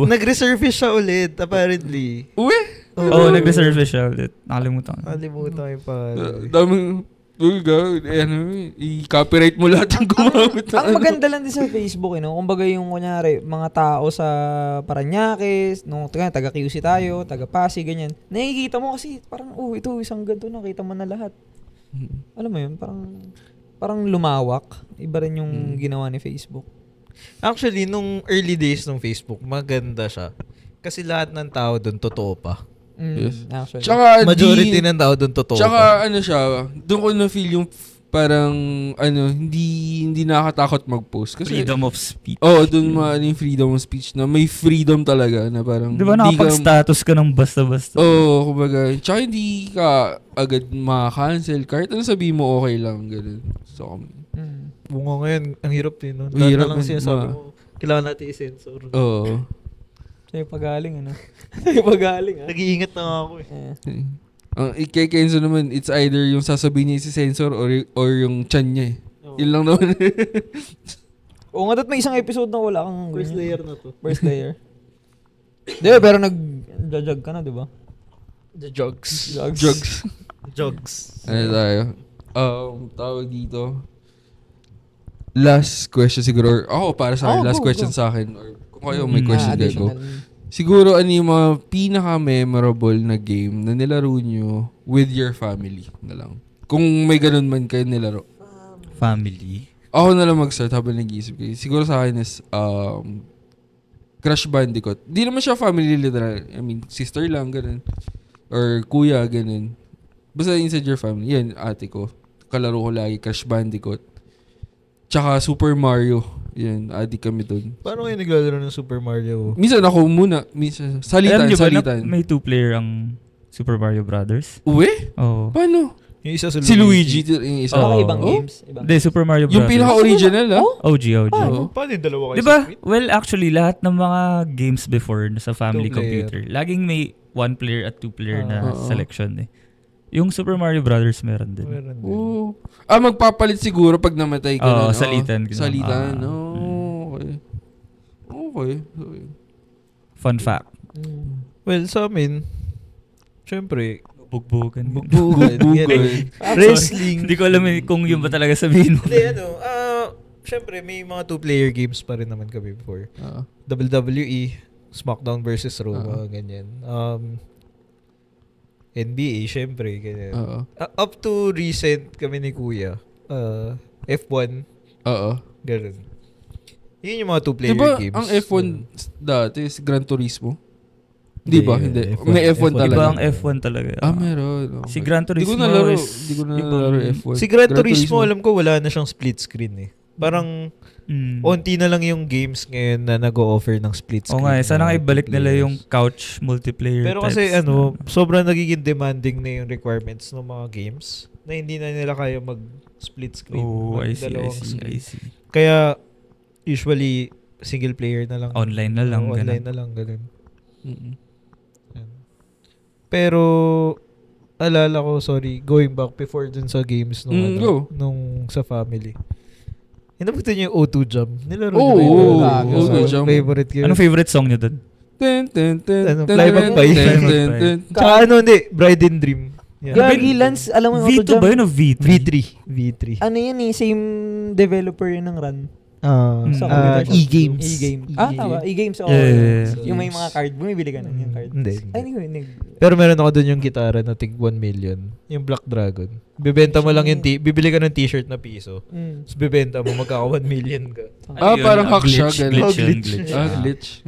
Nag-resurface siya ulit, apparently. Uwe? Oo, nag-resurface siya ulit. Nakalimutan yung pangalan. Daming... i-copyright mo lahat ang gumamit. Ang maganda lang din sa Facebook, kumbaga yung kunyari, mga tao sa Parañaque, taga QC tayo, taga Pasig, ganyan. Nakikita mo kasi parang, ito isang ganito, nakita mo na lahat. Alam mo yun, parang lumawak. Iba rin yung ginawa ni Facebook. Actually, nung early days ng Facebook, maganda siya. Kasi lahat ng tao doon, totoo pa. Yes. Actually. Tsaka majority ng tao doon totoo. Tsaka ano siya, doon ko na-feel yung parang hindi nakakatakot mag-post. Kasi, freedom of speech. Doon yung freedom of speech na may freedom talaga na parang... Di ba nakapag-status ka ng basta-basta? Kumbaga. Tsaka hindi ka agad maka-cancel. Kahit ano sabihin mo, okay lang. Ganun. So, bunga ngayon, ang hirap din. No? Hirap na lang sinasabi mo, kailangan natin i-censor. Sa'yo pagaling, Sa'yo pagaling, Nag-iingat na ako kay Kenzo naman, it's either yung sasabihin niya isi-censor or yung chan niya eh. Yun lang naman. Oo nga, may isang episode na wala kang... First layer na to. First layer. Di ba, pero nag-jog ka na, di ba? The jogs. Ano tayo? Tawag dito. Last question siguro. Para sa akin. Last question sa akin. Or kung kayo may question go. Siguro ano yung mga pinaka-memorable na game na nilaro nyo with your family na lang. Kung may ganun man kayo nilaro. Family? Ako na lang mag-start habang nag-iisip kayo. Siguro sa akin is Crash Bandicoot. Di naman siya family literal. I mean, sister lang, ganun. Or kuya, ganun. Basta inside your family. Yan, ate ko. Kalaro ko lagi Crash Bandicoot. Tsaka Super Mario. Yan, adik kami dun. Paano kayo naglalaro ng Super Mario? Minsan ako muna. Minsan, salitan. May 2-player ang Super Mario Brothers? Uwe? Oo. Paano? Yung isa si Luigi. Yung isa. Ibang games? Hindi, Super Mario Brothers. Yung pinaka-original, OG. Paano yung dalawa kayo diba? Well, actually, lahat ng mga games before sa family computer, laging may 1-player at 2-player na selection eh. Yung Super Mario Brothers meron din. Magpapalit siguro pag namatay ka na. Salitan. Salitan. Okay. Fun fact. Well, sa amin, syempre, Bugbugan. Wrestling. Hindi ko alam kung yun ba talaga sabihin mo. Hindi, syempre, may mga 2-player games pa rin naman kami before. WWE, SmackDown versus Raw, ganyan. NBA, syempre, ganyan. Up to recent kami ni Kuya, F1. Ganun. Yun yung mga 2-player games. Diba ang F1 dati is Gran Turismo? Di ba? Hindi. F1, May F1 talaga. Diba ang F1 talaga? Meron. Okay. Si Gran Turismo Di ko na nalaro F1. Si Gran Turismo, alam ko, wala na siyang split screen eh. Parang, onti na lang yung games ngayon na nag-o-offer ng split screen. Oo nga, sana nga ibalik nila yung couch multiplayer pero types. Kasi sobrang nagiging demanding na yung requirements ng mga games na hindi na nila kaya mag-split screen. I see. Kaya, usually, single player na lang. Online na lang. Online na lang, ganun. Pero, alala ko, going back before dun sa games nung sa family. Inabuto niyo yung O2 Jam. Nilaro niyo yung O2 Jam. Favorite ko. Anong favorite song niyo dun? Fly Magpay. Tsaka Bride and Dream. Gagi, Lance, alam mo yung V2 ba yun o V3? V3. Ano yun same developer yun ng Run. E-games. Tama. E-games. Yung may mga card. Bumibili ka na yung card. Hindi. Pero meron ako doon yung gitara na tig 1 million. Yung Black Dragon. Bibenta mo lang yung bibili ka ng t-shirt na piso. Tapos bibenta mo, magkaka 1 million ka. Parang hack siya. Glitch. Glitch.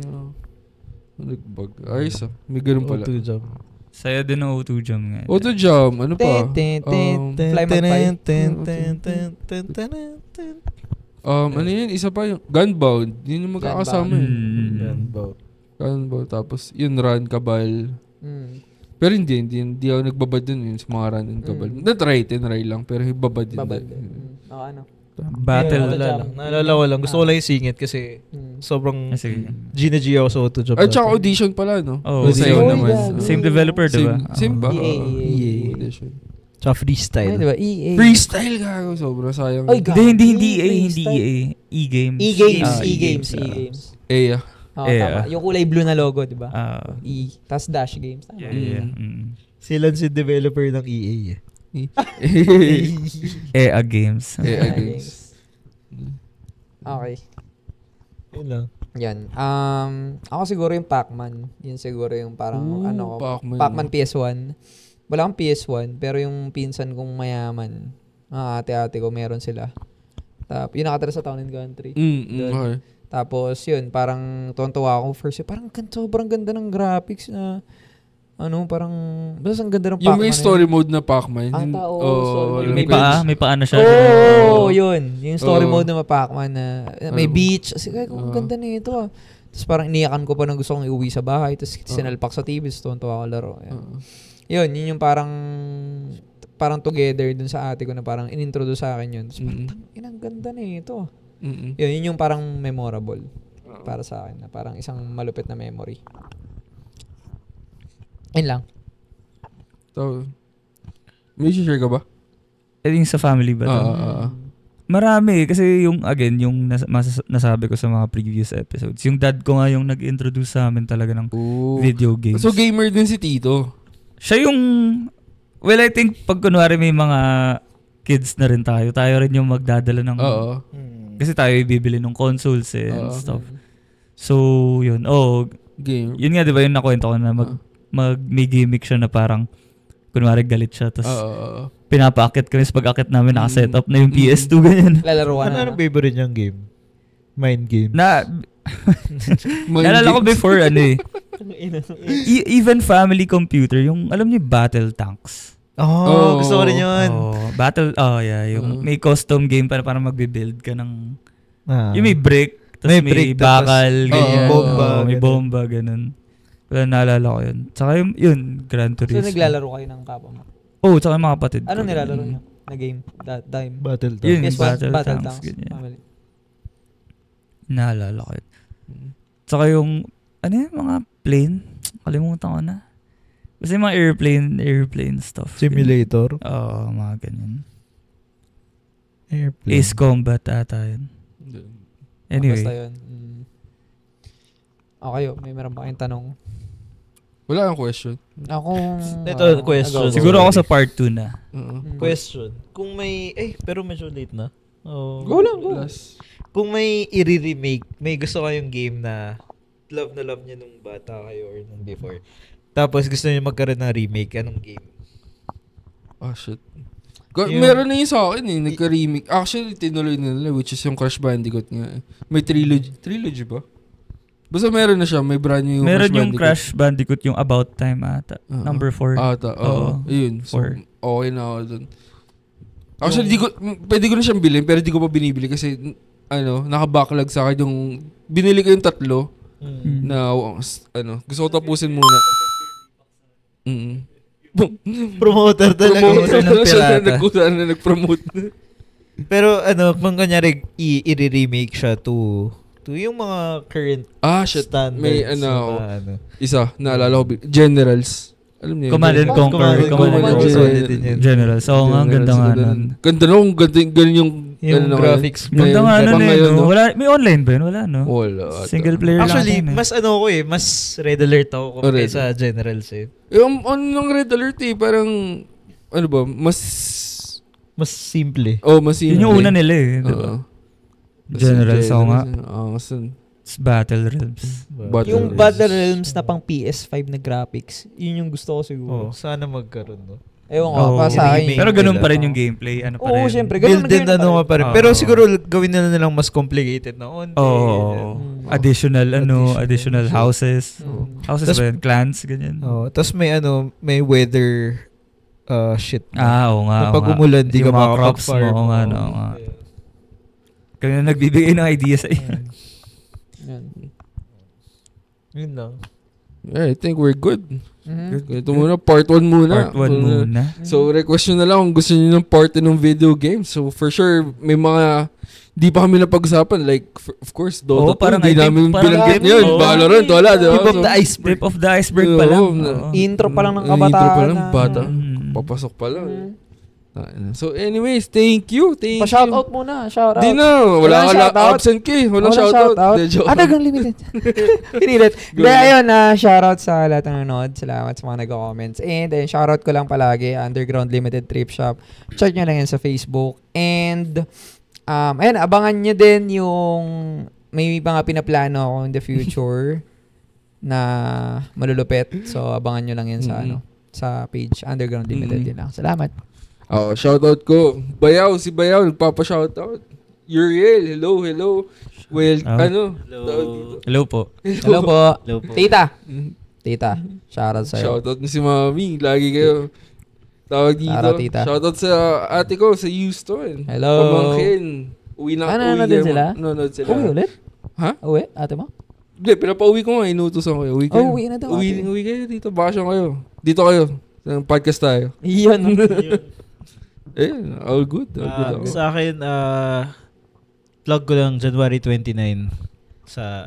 Nagbag. Ayos May ganun pala. O2 Jam. Saya din ang O2 Jam nga. O2 Jam. Ano pa? Fly Magpay. Ano yun? Isa pa yung Gunbound. Yun yung magkakasama Gunbound. Tapos yun, Run, Kabal. Pero hindi ako nagbabad dun yun sa mga Run and Kabal. Tinry lang. Pero babad din. Battle. Naalala ko lang. Gusto ko lang yung singit kasi sobrang G ako sa O2 Jam. At saka Audition pala, no? Same developer, diba? Same ba? EA. Audition. Tsaka Freestyle. Diba? EA. Freestyle gago. Sobrang sayang. Hindi EA. E-games. EA. Tama. Yung kulay blue na logo, diba? E. Tapos Dash Games. Sila si developer ng EA. EA Games. Okay. Yun lang. Yan. Ako siguro yung Pac-Man. Yun siguro yung parang Pac-Man PS1. Wala akong PS1, pero yung pinsan kong mayaman, ate-ate ko, meron sila. Yung nakatira sa Town and Country. Okay. Tapos yun, parang tuwa ako first. Parang sobrang ganda ng graphics na, parang, basta ang ganda ng Pac-Man. Yung may story mode na Pac-Man. May paa na siya. Yun. Yung story mode na Pac-Man na may beach. Kasi ang ganda na ito Tapos parang iniyakan ko pa na gusto kong iuwi sa bahay. Tapos sinalpak sa TV. Tapos tuwa ako laro. Yun yung parang together dun sa ate ko na parang inintroduce sa akin yun. Tapos parang, ang ganda na ito. Yun yung parang memorable para sa akin. Na parang isang malupit na memory. Yun lang. So, may share ka ba? Yung sa family ba? Marami. Kasi yung nasabi ko sa mga previous episodes. Yung dad ko nga yung nag-introduce sa amin talaga ng video games. So, gamer din si Tito? Siya yung, I think pag kunwari may mga kids na rin tayo rin yung magdadala ng, kasi tayo bibili ng consoles and stuff. So, yun. Game. Yun nga, di ba yung nakwento ko na may gimmick siya na parang, kunwari galit siya, tapos pinapaakit kami sa pag-akit namin, nakaset up na yung PS2, ganyan. Lalaruan na. Anong favorite niyang game? Mind game. Nalala ko before, even family computer, yung, alam niyo, Battle Tanks. Gusto ko rin yun. Yung may custom game para magbe-build ka ng, yung may brick, tapos may bakal, ganyan. May bomba, ganun. Wala, naalala ko yun. Tsaka yun, Gran Turismo. So, naglalaro kayo ng papa mo? Tsaka yung mga kapatid ko. Anong nilalaro niyo na game? That time? Battle Tanks. Yun, Battle Tanks. Tanks. Ganyan. Naalala ko yun. Tsaka yung, mga plane? Kalimutan ko na. Kasi yung mga airplane stuff. Simulator? Mga ganyan. Airplane. Ace Combat ata yun. Anyway. Basta yun. Okay, may meron pa kayong tanong? Wala kang question. Ito, question. Siguro ako sa part 2 na. Question. Kung may, pero medyo late na. Oh. Go lang, go. Last. Kung may i-remake, may gusto kayong game na love niya nung bata kayo or nung before. Tapos gusto niyo magkaroon ng remake, anong game? Oh, shit. Meron na yun sa akin nagka-remake. Actually, tinuloy nila, which is yung Crash Bandicoot nga. May trilogy. Trilogy ba? Basta meron na siya, may brand new meron Crash yung Bandicoot. Crash Bandicoot, yung About Time ata. Number 4. Ata, yun. So, 4. okay na ako dun. Actually, pwede ko na siyang bilhin, pero di ko pa binibili kasi, naka-backlog sa akin yung, binili ko yung 3 na, gusto ko tapusin muna. Promoter talaga. Promoter na siya na nag-promote. Pero kung kanyari i-remake siya to yung mga current standards. May isa, naalala ko, Generals. Alam niyo Command and Conquer. Generals. Oo nga, ganda nga nun. Ganda na kung ganun yung graphics. Ganda nga nun no? May online ba yun? Wala, no? Wala. Single player Actually, lang. Actually, mas Red Alert ako compare sa Generals eh. Yung Red Alert parang, mas simple. Mas simple. Yun yung una nila eh. Diba? Generals ako nga. Battle Realms. Yung Battle Realms na pang PS5 na graphics, yun yung gusto ko siguro. Sana magkaroon, no? Ewan ko, pa sa akin. Pero ganun pa rin yung gameplay. Oo, syempre. Build din pa rin. Pero siguro gawin nila nilang mas complicated na onte. Additional houses. Houses ba yun? Clans, ganyan. Tapos may weather shit. Oo nga. Kapag umulan, di ka Oo makapag-farm. nga. Kaya nagbibigay ng idea sa iyo. Yun lang. I think we're good. Ito muna, part 1 muna. Part 1 muna. So, request nyo na lang kung gusto nyo ng part 2 ng video game. So, for sure, may mga di pa kami napag-usapan. Like, of course, Dota 2, hindi namin binanggit yun. Valorant, wala. Tip of the iceberg. Tip of the iceberg pa lang. Intro pa lang ng kabataan. Intro pa lang, bata. Papasok pa lang. So anyways, thank you. Pa-shoutout muna. Shoutout. Di na. Wala absent ka eh. Walang shoutout. Dagang limited. Pinilit. Kaya ayun, shoutout sa lahat ng nanonood. Salamat sa mga nag-comments. And then, shoutout ko lang palagi, Underground Limited Trip Shop. Check nyo lang yan sa Facebook. And, ayun, abangan nyo din yung may mga pinaplano ako in the future na malulupit. So, abangan nyo lang yan sa page Underground Limited din lang. Salamat. Shoutout ko. Si Bayaw, nagpapa-shoutout. Uriel, hello. Well, Hello po. Hello po. Tita. Shoutout sa'yo. Shoutout na si Mami. Lagi kayo. Tawag dito. Shoutout, tita. Shoutout sa ate ko sa Houston. Hello. Pamangkin. Uwi na. Nanonood din sila? Nanonood sila. Uwi ulit? Ha? Uwi? Ate mo? Hindi, pinapauwi ko nga. Inutusan ko kayo. Uwi kayo. Uwi na daw. Uwi kayo dito. Bakasyon kayo. Dito kayo. Sa podcast tayo. Iyon. All good. Sa akin, plug ko lang January 29 sa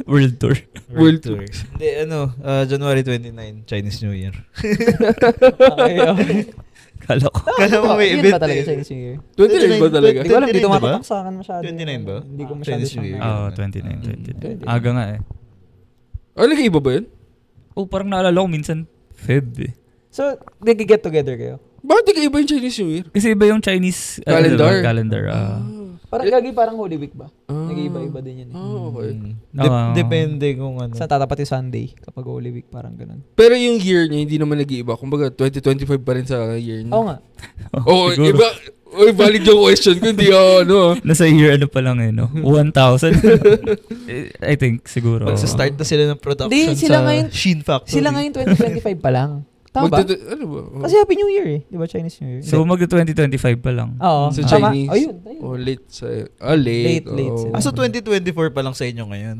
World Tour. World Tour. Hindi, January 29, Chinese New Year. Kala ko. Kala mo may event ba talaga Chinese New Year? 29 ba talaga? Hindi ko alam, dito matatak sa akin masyado. 29 ba? Hindi ko masyado Chinese New Year. 29. Aga nga eh. Nag-iiba ba yun? Parang naalala ko minsan Feb eh. So, nag-get together kayo? Bakit nag-iiba yung Chinese New Year? Kasi iba yung Chinese calendar. Parang Holy Week ba? Nag-iiba-iba din yan eh. Okay. Depende kung ano. Saan tatapat yung Sunday kapag Holy Week, parang ganun. Pero yung year niya, hindi naman nag-iiba. Kumbaga, 2025 pa rin sa year niya. Oo nga. Iba. Valid yung question ko. Hindi Nasa year pa lang eh, no? 1,000. I think, siguro. Magsa-start na sila ng production sila sa ngayon, Sheen Factory. Sila ngayon 2025 pa lang. Tama ba? Ano ba? Kasi Happy New Year eh. Di ba Chinese New Year? So, mag-2025 pa lang. Oo. Sa Tama. Chinese. Ayun. Late. Late. Late sila. So, 2024 pa lang sa inyo ngayon.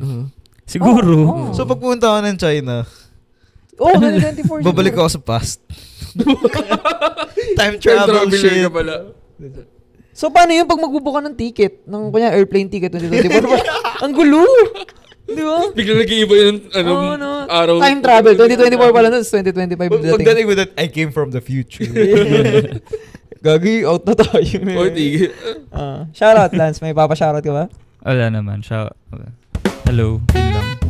Siguro. So, pag pumunta ako ng China, 2024. babalik ako sa past. Time travel shit. ka pala. So, paano yun pag magbubuka ng ticket? Ng kunya airplane ticket 2024? Ang gulo! Di ba? Biglang nag-iiba yung araw. Time travel. 2024 pala nun. 2025 dating. Pagdating mo that, I came from the future. Gagi, out na tayo. Tigil. Shoutout, Lance. May papa-shoutout ka ba? Wala naman. Hello. Yun lang.